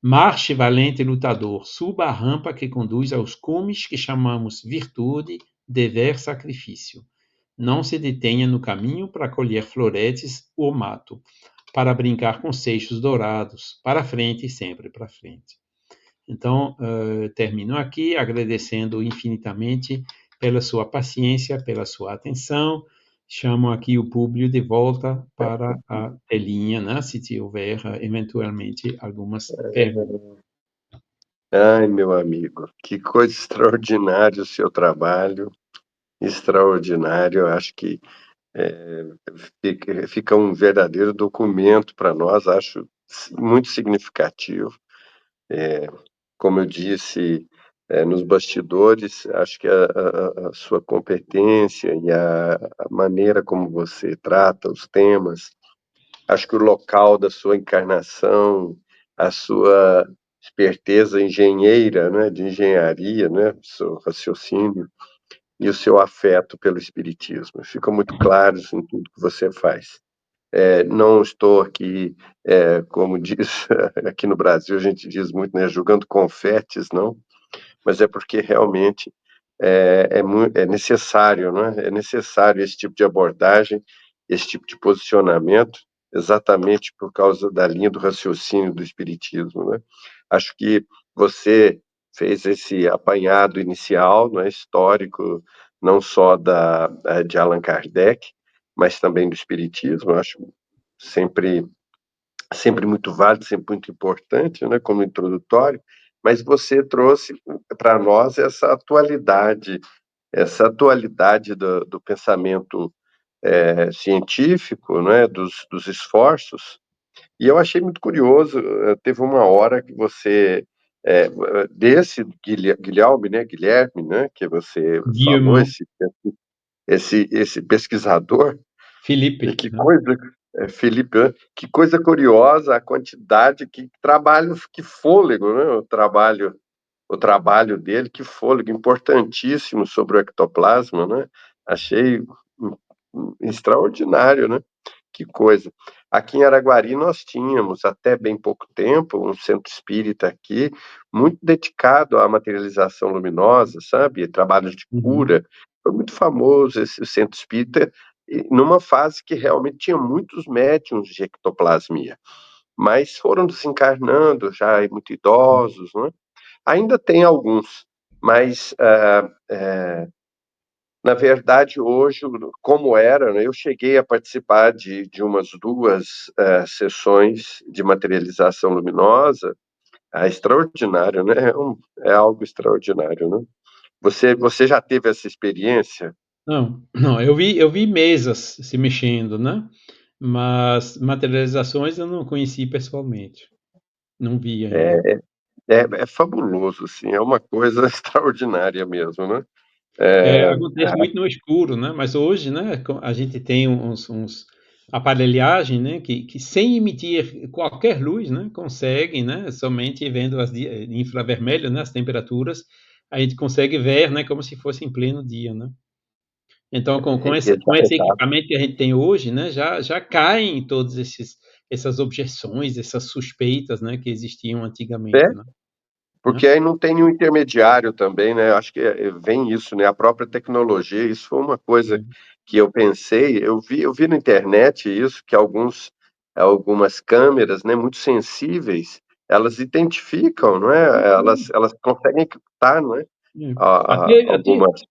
B: Marche, valente lutador, suba a rampa que conduz aos cumes que chamamos virtude, dever, sacrifício. Não se detenha no caminho para colher floretes ou mato, para brincar com seixos dourados, para frente e sempre para frente. Então, termino aqui agradecendo infinitamente pela sua paciência, pela sua atenção. Chamo aqui o público de volta para a telinha, né, se houver eventualmente algumas perguntas.
A: Ai, meu amigo, que coisa extraordinária o seu trabalho, extraordinário. Eu acho que fica um verdadeiro documento para nós, acho muito significativo. Como eu disse, nos bastidores, acho que a sua competência e a maneira como você trata os temas, acho que o local da sua encarnação, a sua esperteza engenheira, né, de engenharia, né, seu raciocínio e o seu afeto pelo espiritismo, ficam muito claros em tudo que você faz. Não estou aqui, como diz aqui no Brasil, a gente diz muito, né, jogando confetes, não, mas é porque realmente é necessário, não é? É necessário esse tipo de abordagem, esse tipo de posicionamento, exatamente por causa da linha do raciocínio do espiritismo, né? Acho que você fez esse apanhado inicial, não é, histórico, não só de Allan Kardec, mas também do espiritismo. Eu acho sempre sempre muito válido, sempre muito importante, né, como introdutório, mas você trouxe para nós essa atualidade do pensamento científico, né, dos esforços, e eu achei muito curioso, teve uma hora que você, desse Guilherme, né, que você falou,
B: Guillemot,
A: esse pesquisador, e
B: Felipe,
A: que
B: né?
A: coisa, Felipe, que coisa curiosa a quantidade, que trabalho, que fôlego, né? O trabalho dele, que fôlego importantíssimo sobre o ectoplasma, né? Achei extraordinário, né? Que coisa. Aqui em Araguari nós tínhamos, até bem pouco tempo, um centro espírita aqui, muito dedicado à materialização luminosa, sabe? Trabalhos de
B: Uhum,
A: cura. Foi muito famoso esse centro espírita, numa fase que realmente tinha muitos médiums de ectoplasmia, mas foram desencarnando, já muito idosos, né? Ainda tem alguns, mas na verdade, hoje, como era, né, eu cheguei a participar de umas duas sessões de materialização luminosa, extraordinário, né? É algo extraordinário, né? Você já teve essa experiência?
B: não, não, eu vi mesas se mexendo, né, mas materializações eu não conheci pessoalmente, não vi ainda.
A: É fabuloso, assim, é uma coisa extraordinária mesmo, né? É,
B: Acontece muito no escuro, né, mas hoje, né, a gente tem uns aparelhagem, né, que sem emitir qualquer luz, né, conseguem, né, somente vendo as infravermelho, né, as temperaturas, a gente consegue ver, né, como se fosse em pleno dia, né. Então, com esse
A: exato.
B: equipamento que a gente tem hoje, né, já caem todos essas objeções, essas suspeitas, né, que existiam
A: É,
B: antigamente, né.
A: porque aí não tem nenhum intermediário também, né? Acho que vem isso, né? A própria tecnologia, isso foi uma coisa
B: É.
A: que eu pensei, eu vi na internet isso, que algumas câmeras, né, muito sensíveis, elas identificam, não é? Elas conseguem captar, não é?
B: É. Até
A: Algumas.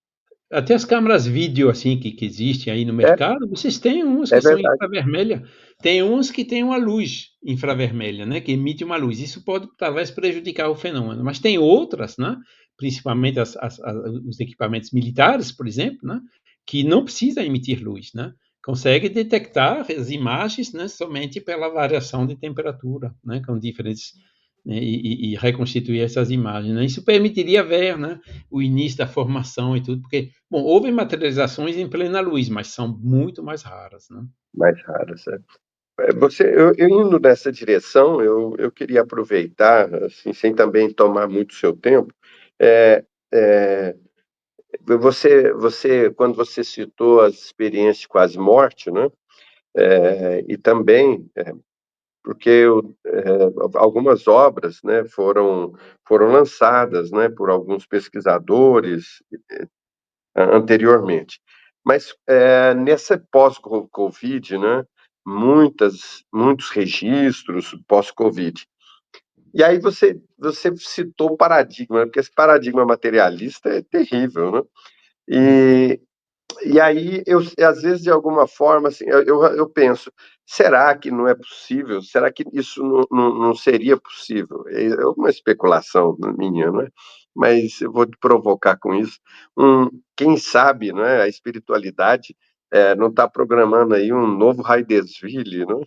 B: Até as câmeras vídeo, assim, que existem aí no
A: É,
B: mercado, vocês têm umas
A: é
B: que são
A: verdade.
B: infravermelha, tem uns que têm uma luz infravermelha, né, que emite uma luz. Isso pode talvez prejudicar o fenômeno, mas tem outras, né, principalmente os equipamentos militares, por exemplo, né, que não precisam emitir luz, né, consegue detectar as imagens, né, somente pela variação de temperatura, né, com diferentes, né, e reconstituir essas imagens, né. Isso permitiria ver, né, o início da formação e tudo, porque bom, houve materializações em plena luz, mas são muito mais raras, né.
A: Mais raras, é. Eu indo nessa direção, eu queria aproveitar, assim, sem também tomar muito seu tempo, é, é, quando você citou as experiências de quase morte, né? E também porque algumas obras, né, foram lançadas, né, por alguns pesquisadores anteriormente. Mas nessa pós-Covid, né, muitos registros pós-Covid. E aí você citou o paradigma, né, porque esse paradigma materialista é terrível, né? E, e aí, às vezes, de alguma forma, assim, eu penso, será que não é possível? Será que isso não seria possível? É uma especulação minha, não é? Mas eu vou te provocar com isso. Quem sabe, não é? A espiritualidade não está programando aí um novo Raidesville, não é?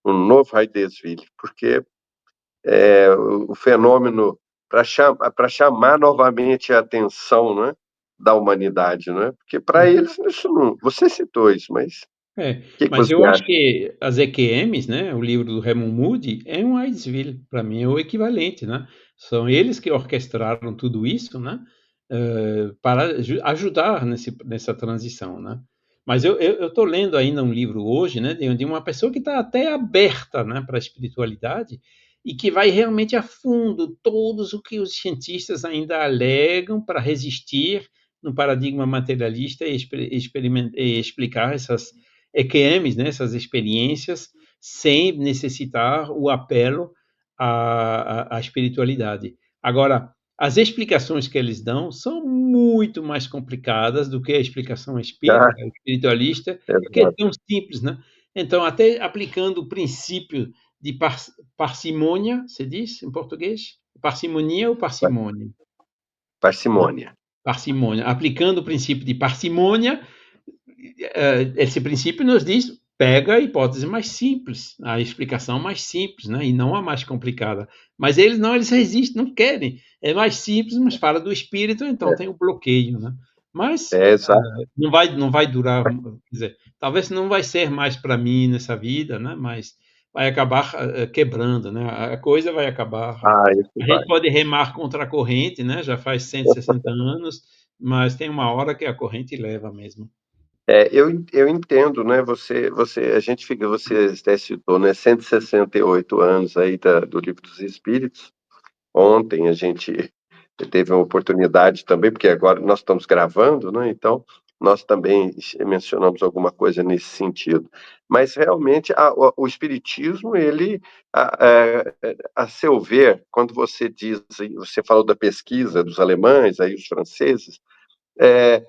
A: Um novo Raidesville, porque o fenômeno para chamar novamente a atenção, né, da humanidade, né? Porque para eles isso não. Você citou isso, mas
B: É,
A: o que
B: mas
A: você
B: eu acho
A: acha?
B: que as EQMs, né, o livro do Raymond Moody, é um Hydesville, para mim é o equivalente, né. São eles que orquestraram tudo isso, né, para ajudar nessa transição, né. Mas eu estou lendo ainda um livro hoje, né, de uma pessoa que está até aberta, né, para a espiritualidade e que vai realmente a fundo todos o que os cientistas ainda alegam para resistir no paradigma materialista e explicar essas EQMs, né, essas experiências, sem necessitar o apelo à espiritualidade. Agora, as explicações que eles dão são muito mais complicadas do que a explicação
A: Ah,
B: espiritualista, que é
A: exato.
B: tão simples, né? Então, até aplicando o princípio de parcimônia, se diz em português? Parcimonia ou parcimônia? Né?
A: Parcimônia.
B: Parcimônia. Aplicando o princípio de parcimônia, esse princípio nos diz pega a hipótese mais simples, a explicação mais simples, né? E não a mais complicada. Mas eles não, eles resistem, não querem. É mais simples, mas fala do espírito, então
A: É,
B: tem o bloqueio, né? Mas
A: exato.
B: não vai durar, quer dizer, talvez não vai ser mais para mim nessa vida, né? Mas vai acabar quebrando, né? A coisa vai acabar.
A: Ah, isso
B: A gente
A: vai.
B: pode remar contra a corrente, né? Já faz 160 anos, mas tem uma hora que a corrente leva mesmo.
A: Eu entendo, né? A gente fica, você até citou, né? 168 anos aí do Livro dos Espíritos. Ontem a gente teve uma oportunidade também, porque agora nós estamos gravando, né? Então, nós também mencionamos alguma coisa nesse sentido. Mas realmente o Espiritismo, ele, a seu ver, quando você diz, você falou da pesquisa dos alemães, aí os franceses, é,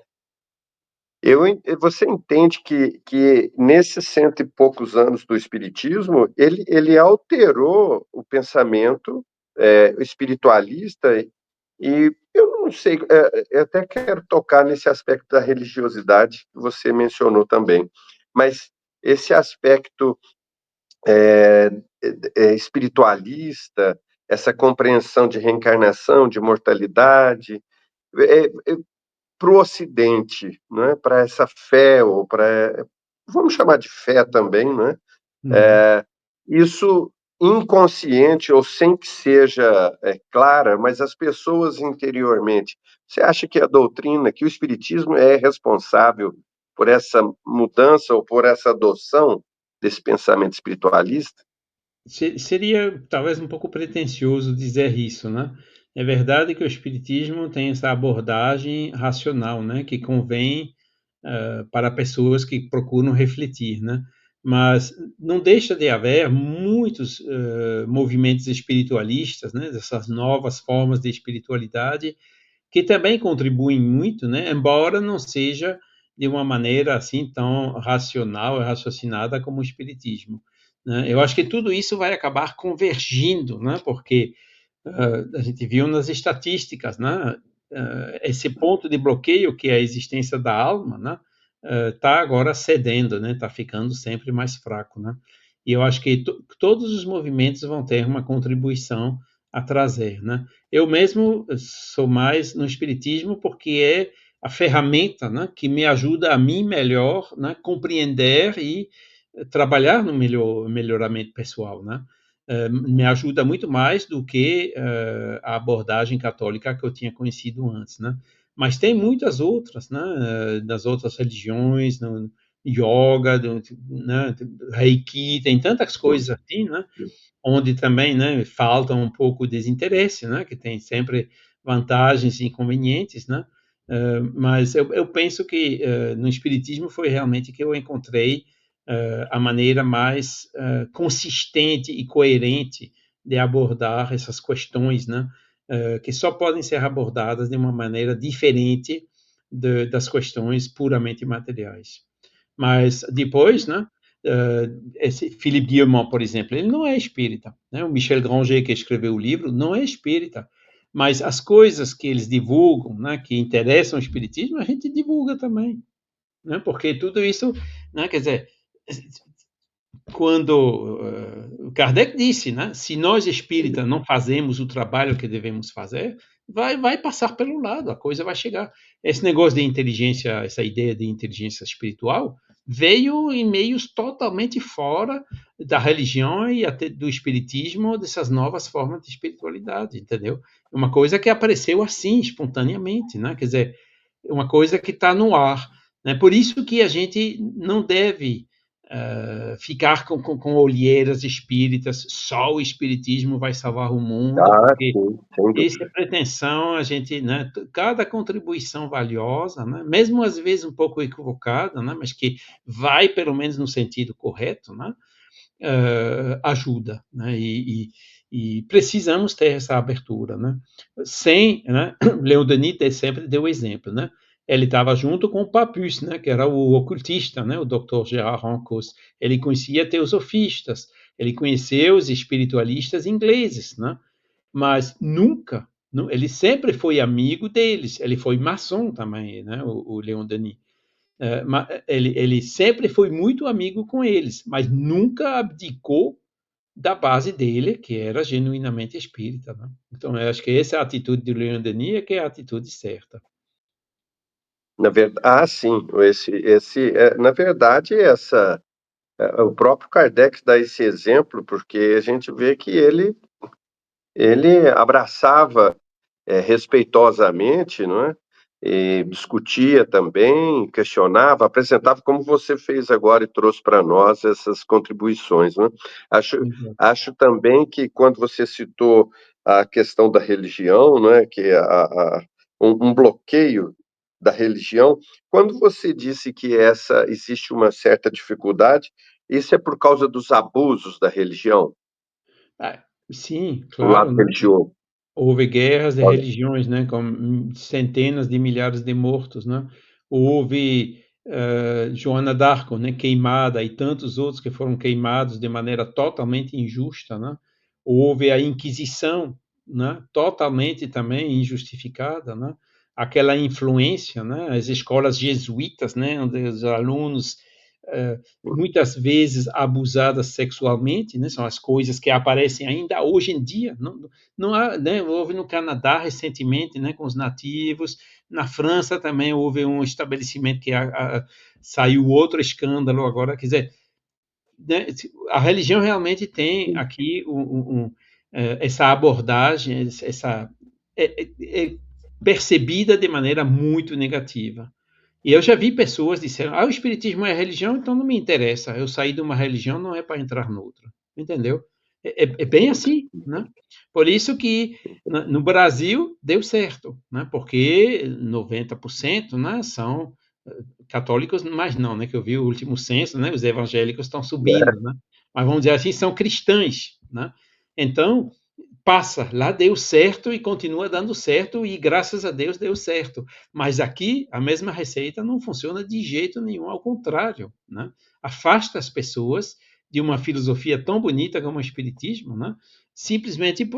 A: você entende que nesses cento e poucos anos do Espiritismo, ele alterou o pensamento espiritualista, e eu não sei, eu até quero tocar nesse aspecto da religiosidade que você mencionou também, mas esse aspecto é, espiritualista, essa compreensão de reencarnação, de mortalidade, para o Ocidente, né, para essa fé, ou para, vamos chamar de fé também, né,
B: Uhum.
A: isso inconsciente ou sem que seja clara, mas as pessoas interiormente, você acha que a doutrina, que o Espiritismo é responsável por essa mudança ou por essa adoção desse pensamento espiritualista?
B: Seria talvez um pouco pretensioso dizer isso, né? É verdade que o espiritismo tem essa abordagem racional, né, que convém para pessoas que procuram refletir, né? Mas não deixa de haver muitos movimentos espiritualistas, né, dessas novas formas de espiritualidade que também contribuem muito, né? Embora não seja de uma maneira assim tão racional e raciocinada como o espiritismo, né? Eu acho que tudo isso vai acabar convergindo, né? Porque a gente viu nas estatísticas, né? Esse ponto de bloqueio que é a existência da alma, né? Está agora cedendo, né? Está ficando sempre mais fraco, né? E eu acho que todos os movimentos vão ter uma contribuição a trazer, né? Eu mesmo sou mais no espiritismo porque é a ferramenta, né, que me ajuda a mim melhor, né, compreender e trabalhar no melhoramento pessoal, né? Me ajuda muito mais do que a abordagem católica que eu tinha conhecido antes, né? Mas tem muitas outras, né? Das outras religiões, no yoga, né? Reiki, tem tantas coisas assim, né? Onde também, né, falta um pouco o desinteresse, né, que tem sempre vantagens e inconvenientes, né, mas eu penso que no espiritismo foi realmente que eu encontrei a maneira mais consistente e coerente de abordar essas questões, né, que só podem ser abordadas de uma maneira diferente das questões puramente materiais. Mas depois, né, esse Philippe Guillemot, por exemplo, ele não é espírita, né? O Michel Granger, que escreveu o livro, não é espírita, mas as coisas que eles divulgam, né, que interessam o espiritismo, a gente divulga também, né? Porque tudo isso, né, quer dizer, quando Kardec disse, né, se nós espíritas não fazemos o trabalho que devemos fazer, vai passar pelo lado, a coisa vai chegar. Esse negócio de inteligência, essa ideia de inteligência espiritual, veio em meios totalmente fora da religião e até do espiritismo, dessas novas formas de espiritualidade, entendeu? Uma coisa que apareceu assim, espontaneamente, né? Quer dizer, uma coisa que está no ar, né? Por isso que a gente não deve ficar com olheiras espíritas, só o espiritismo vai salvar o mundo,
A: Ah,
B: porque
A: sim, sem
B: essa
A: dúvida.
B: pretensão, a gente, né, cada contribuição valiosa, né, mesmo às vezes um pouco equivocada, né, mas que vai pelo menos no sentido correto, né, ajuda, né, e precisamos ter essa abertura, né. Sem, né, Leon Denis sempre deu exemplo, né. Ele estava junto com o Papus, né, que era o ocultista, né, o Dr. Gerard Rancos. Ele conhecia teosofistas, ele conheceu os espiritualistas ingleses, né, mas nunca, ele sempre foi amigo deles. Ele foi maçom também, né, o Leon Denis. Ele sempre foi muito amigo com eles, mas nunca abdicou da base dele, que era genuinamente espírita, né? Então, eu acho que essa atitude de Leon Denis é que é a atitude certa.
A: Na verdade, sim, na verdade, o próprio Kardec dá esse exemplo, porque a gente vê que ele abraçava respeitosamente, não é? E discutia também, questionava, apresentava, como você fez agora e trouxe para nós essas contribuições, não é? Acho,
B: Exato.
A: acho também que quando você citou a questão da religião, não é? Que um bloqueio da religião, quando você disse que existe uma certa dificuldade, isso é por causa dos abusos da religião,
B: Ah, sim,
A: do
B: claro,
A: lado
B: né?
A: religioso.
B: Houve guerras de
A: Olha,
B: religiões, né, com centenas de milhares de mortos, né? Houve Joana d'Arco, né, queimada, e tantos outros que foram queimados de maneira totalmente injusta, né? Houve a Inquisição, né, totalmente também injustificada, né? Aquela influência, né? As escolas jesuítas, né, onde os alunos muitas vezes abusadas sexualmente, né? São as coisas que aparecem ainda hoje em dia. Não há, né, houve no Canadá recentemente, né, com os nativos, na França também houve um estabelecimento que saiu outro escândalo agora, quer dizer, né, a religião realmente tem aqui essa abordagem, essa é percebida de maneira muito negativa. E eu já vi pessoas dizendo, o espiritismo é religião, então não me interessa. Eu saí de uma religião não é para entrar noutra. Entendeu? É bem assim, né? Por isso que no Brasil deu certo, né? Porque 90%, né, são católicos, mas não, né? Que eu vi o último censo, né? Os evangélicos estão subindo, né? Mas vamos dizer assim, são cristãos, né? Então, passa, lá deu certo e continua dando certo e graças a Deus deu certo. Mas aqui a mesma receita não funciona de jeito nenhum, ao contrário, né? Afasta as pessoas de uma filosofia tão bonita como o espiritismo, né? Simplesmente né? A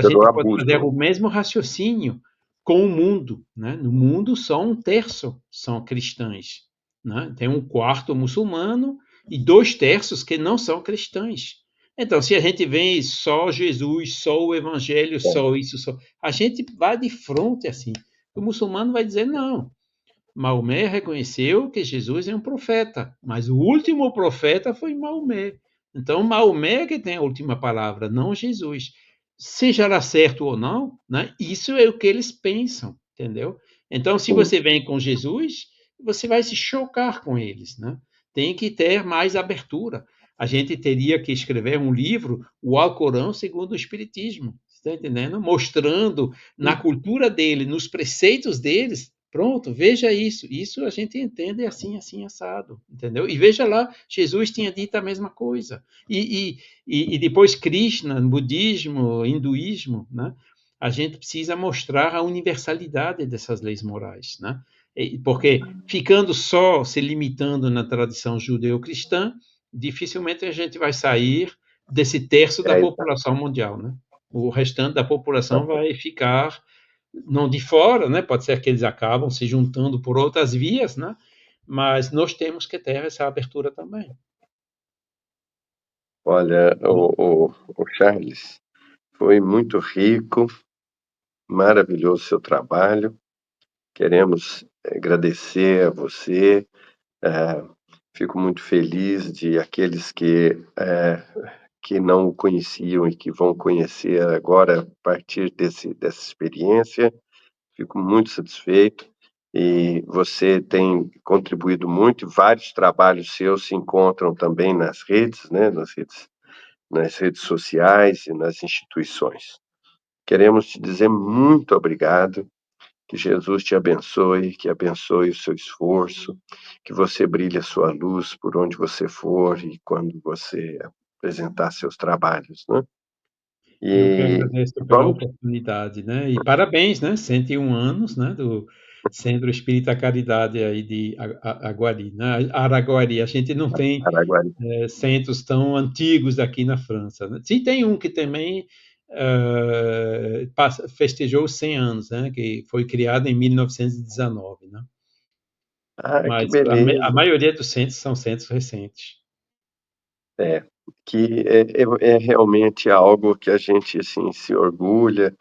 A: pelo
B: gente pode fazer
A: abuso.
B: o mesmo raciocínio com o mundo, né? No mundo só um terço são cristãos, né? Tem um quarto muçulmano e dois terços que não são cristãos. Então, se a gente vê só Jesus, só o Evangelho, só isso, só, a gente vai de frente assim. O muçulmano vai dizer não. Maomé reconheceu que Jesus é um profeta, mas o último profeta foi Maomé. Então, Maomé é que tem a última palavra, não Jesus. Seja ela certo ou não, né? Isso é o que eles pensam, entendeu? Então, se
A: Sim,
B: você vem com Jesus, você vai se chocar com eles, né? Tem que ter mais abertura. A gente teria que escrever um livro, o Alcorão segundo o Espiritismo, está entendendo? Mostrando na
A: sim,
B: cultura dele, nos preceitos deles. Pronto, veja isso. Isso a gente entende assim, assim, assado, entendeu? E veja lá, Jesus tinha dito a mesma coisa. E depois Krishna, budismo, hinduísmo, né? A gente precisa mostrar a universalidade dessas leis morais, né? Porque ficando só se limitando na tradição judeu-cristã, dificilmente a gente vai sair desse terço da população mundial, né? O restante da população
A: exatamente.
B: vai ficar não de fora, né? Pode ser que eles acabam se juntando por outras vias, né? Mas nós temos que ter essa abertura também.
A: Olha, o Charles, foi muito rico, maravilhoso o seu trabalho. Queremos agradecer a você. eh, Fico muito feliz de aqueles que não o conheciam e que vão conhecer agora a partir dessa experiência. Fico muito satisfeito e você tem contribuído muito. Vários trabalhos seus se encontram também nas redes, né, nas redes sociais e nas instituições. Queremos te dizer muito obrigado, que Jesus te abençoe, que abençoe o seu esforço, que você brilhe a sua luz por onde você for e quando você apresentar seus trabalhos, né.
B: Eu que
A: E
B: agradeço pela
A: vamos
B: oportunidade, né? E parabéns, né? 101 anos, né? Do Centro Espírita Caridade aí de Aguari, né? Araguari. A gente não tem
A: Araguari.
B: centros tão antigos aqui na França, né? Sim, tem um que também festejou os 100 anos, né? Que foi criado em 1919, né?
A: Ah, que
B: Mas a
A: beleza.
B: maioria dos centros são centros recentes.
A: É, que é realmente algo que a gente, assim, se orgulha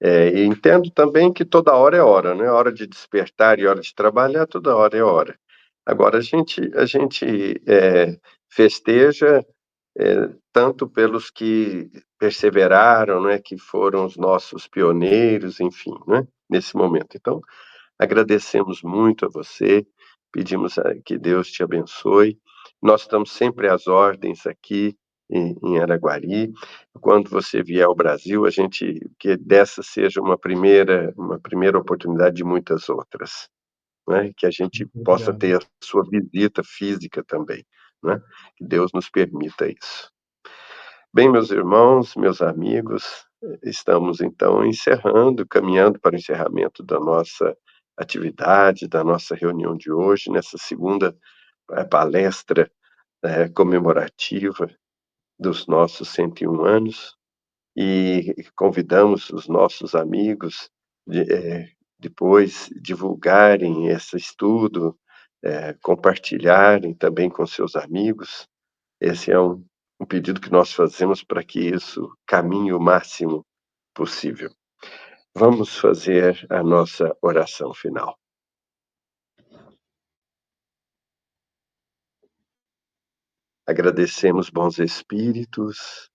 A: E entendo também que toda hora é hora, né? Hora de despertar e hora de trabalhar, toda hora é hora. Agora, a gente festeja tanto pelos que perseveraram, né, que foram os nossos pioneiros, enfim, né, nesse momento. Então, agradecemos muito a você, pedimos que Deus te abençoe. Nós estamos sempre às ordens aqui em Araguari. Quando você vier ao Brasil, a gente que dessa seja uma primeira oportunidade de muitas outras, né? Que a gente
B: Muito
A: possa
B: obrigado.
A: ter a sua visita física também, né? Que Deus nos permita isso. Bem, meus irmãos, meus amigos, estamos então encerrando, caminhando para o encerramento da nossa atividade, da nossa reunião de hoje, nessa segunda palestra comemorativa dos nossos 101 anos, e convidamos os nossos amigos depois divulgarem esse estudo, compartilharem também com seus amigos. Esse é um pedido que nós fazemos para que isso caminhe o máximo possível. Vamos fazer a nossa oração final. Agradecemos, bons espíritos.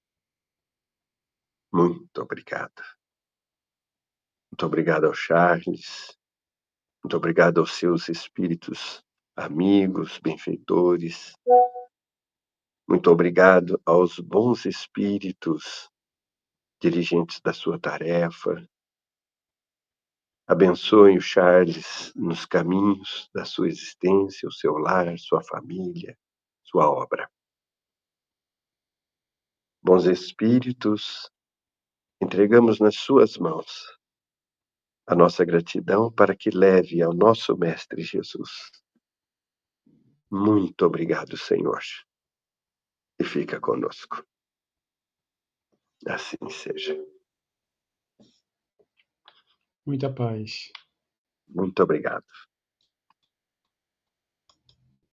A: Muito obrigado. Muito obrigado ao Charles. Muito obrigado aos seus espíritos amigos, benfeitores. Muito obrigado aos bons espíritos dirigentes da sua tarefa. Abençoe o Charles nos caminhos da sua existência, o seu lar, sua família, sua obra. Bons espíritos, entregamos nas suas mãos a nossa gratidão para que leve ao nosso Mestre Jesus. Muito obrigado, Senhor, e fica conosco. Assim seja.
B: Muita paz.
A: Muito obrigado.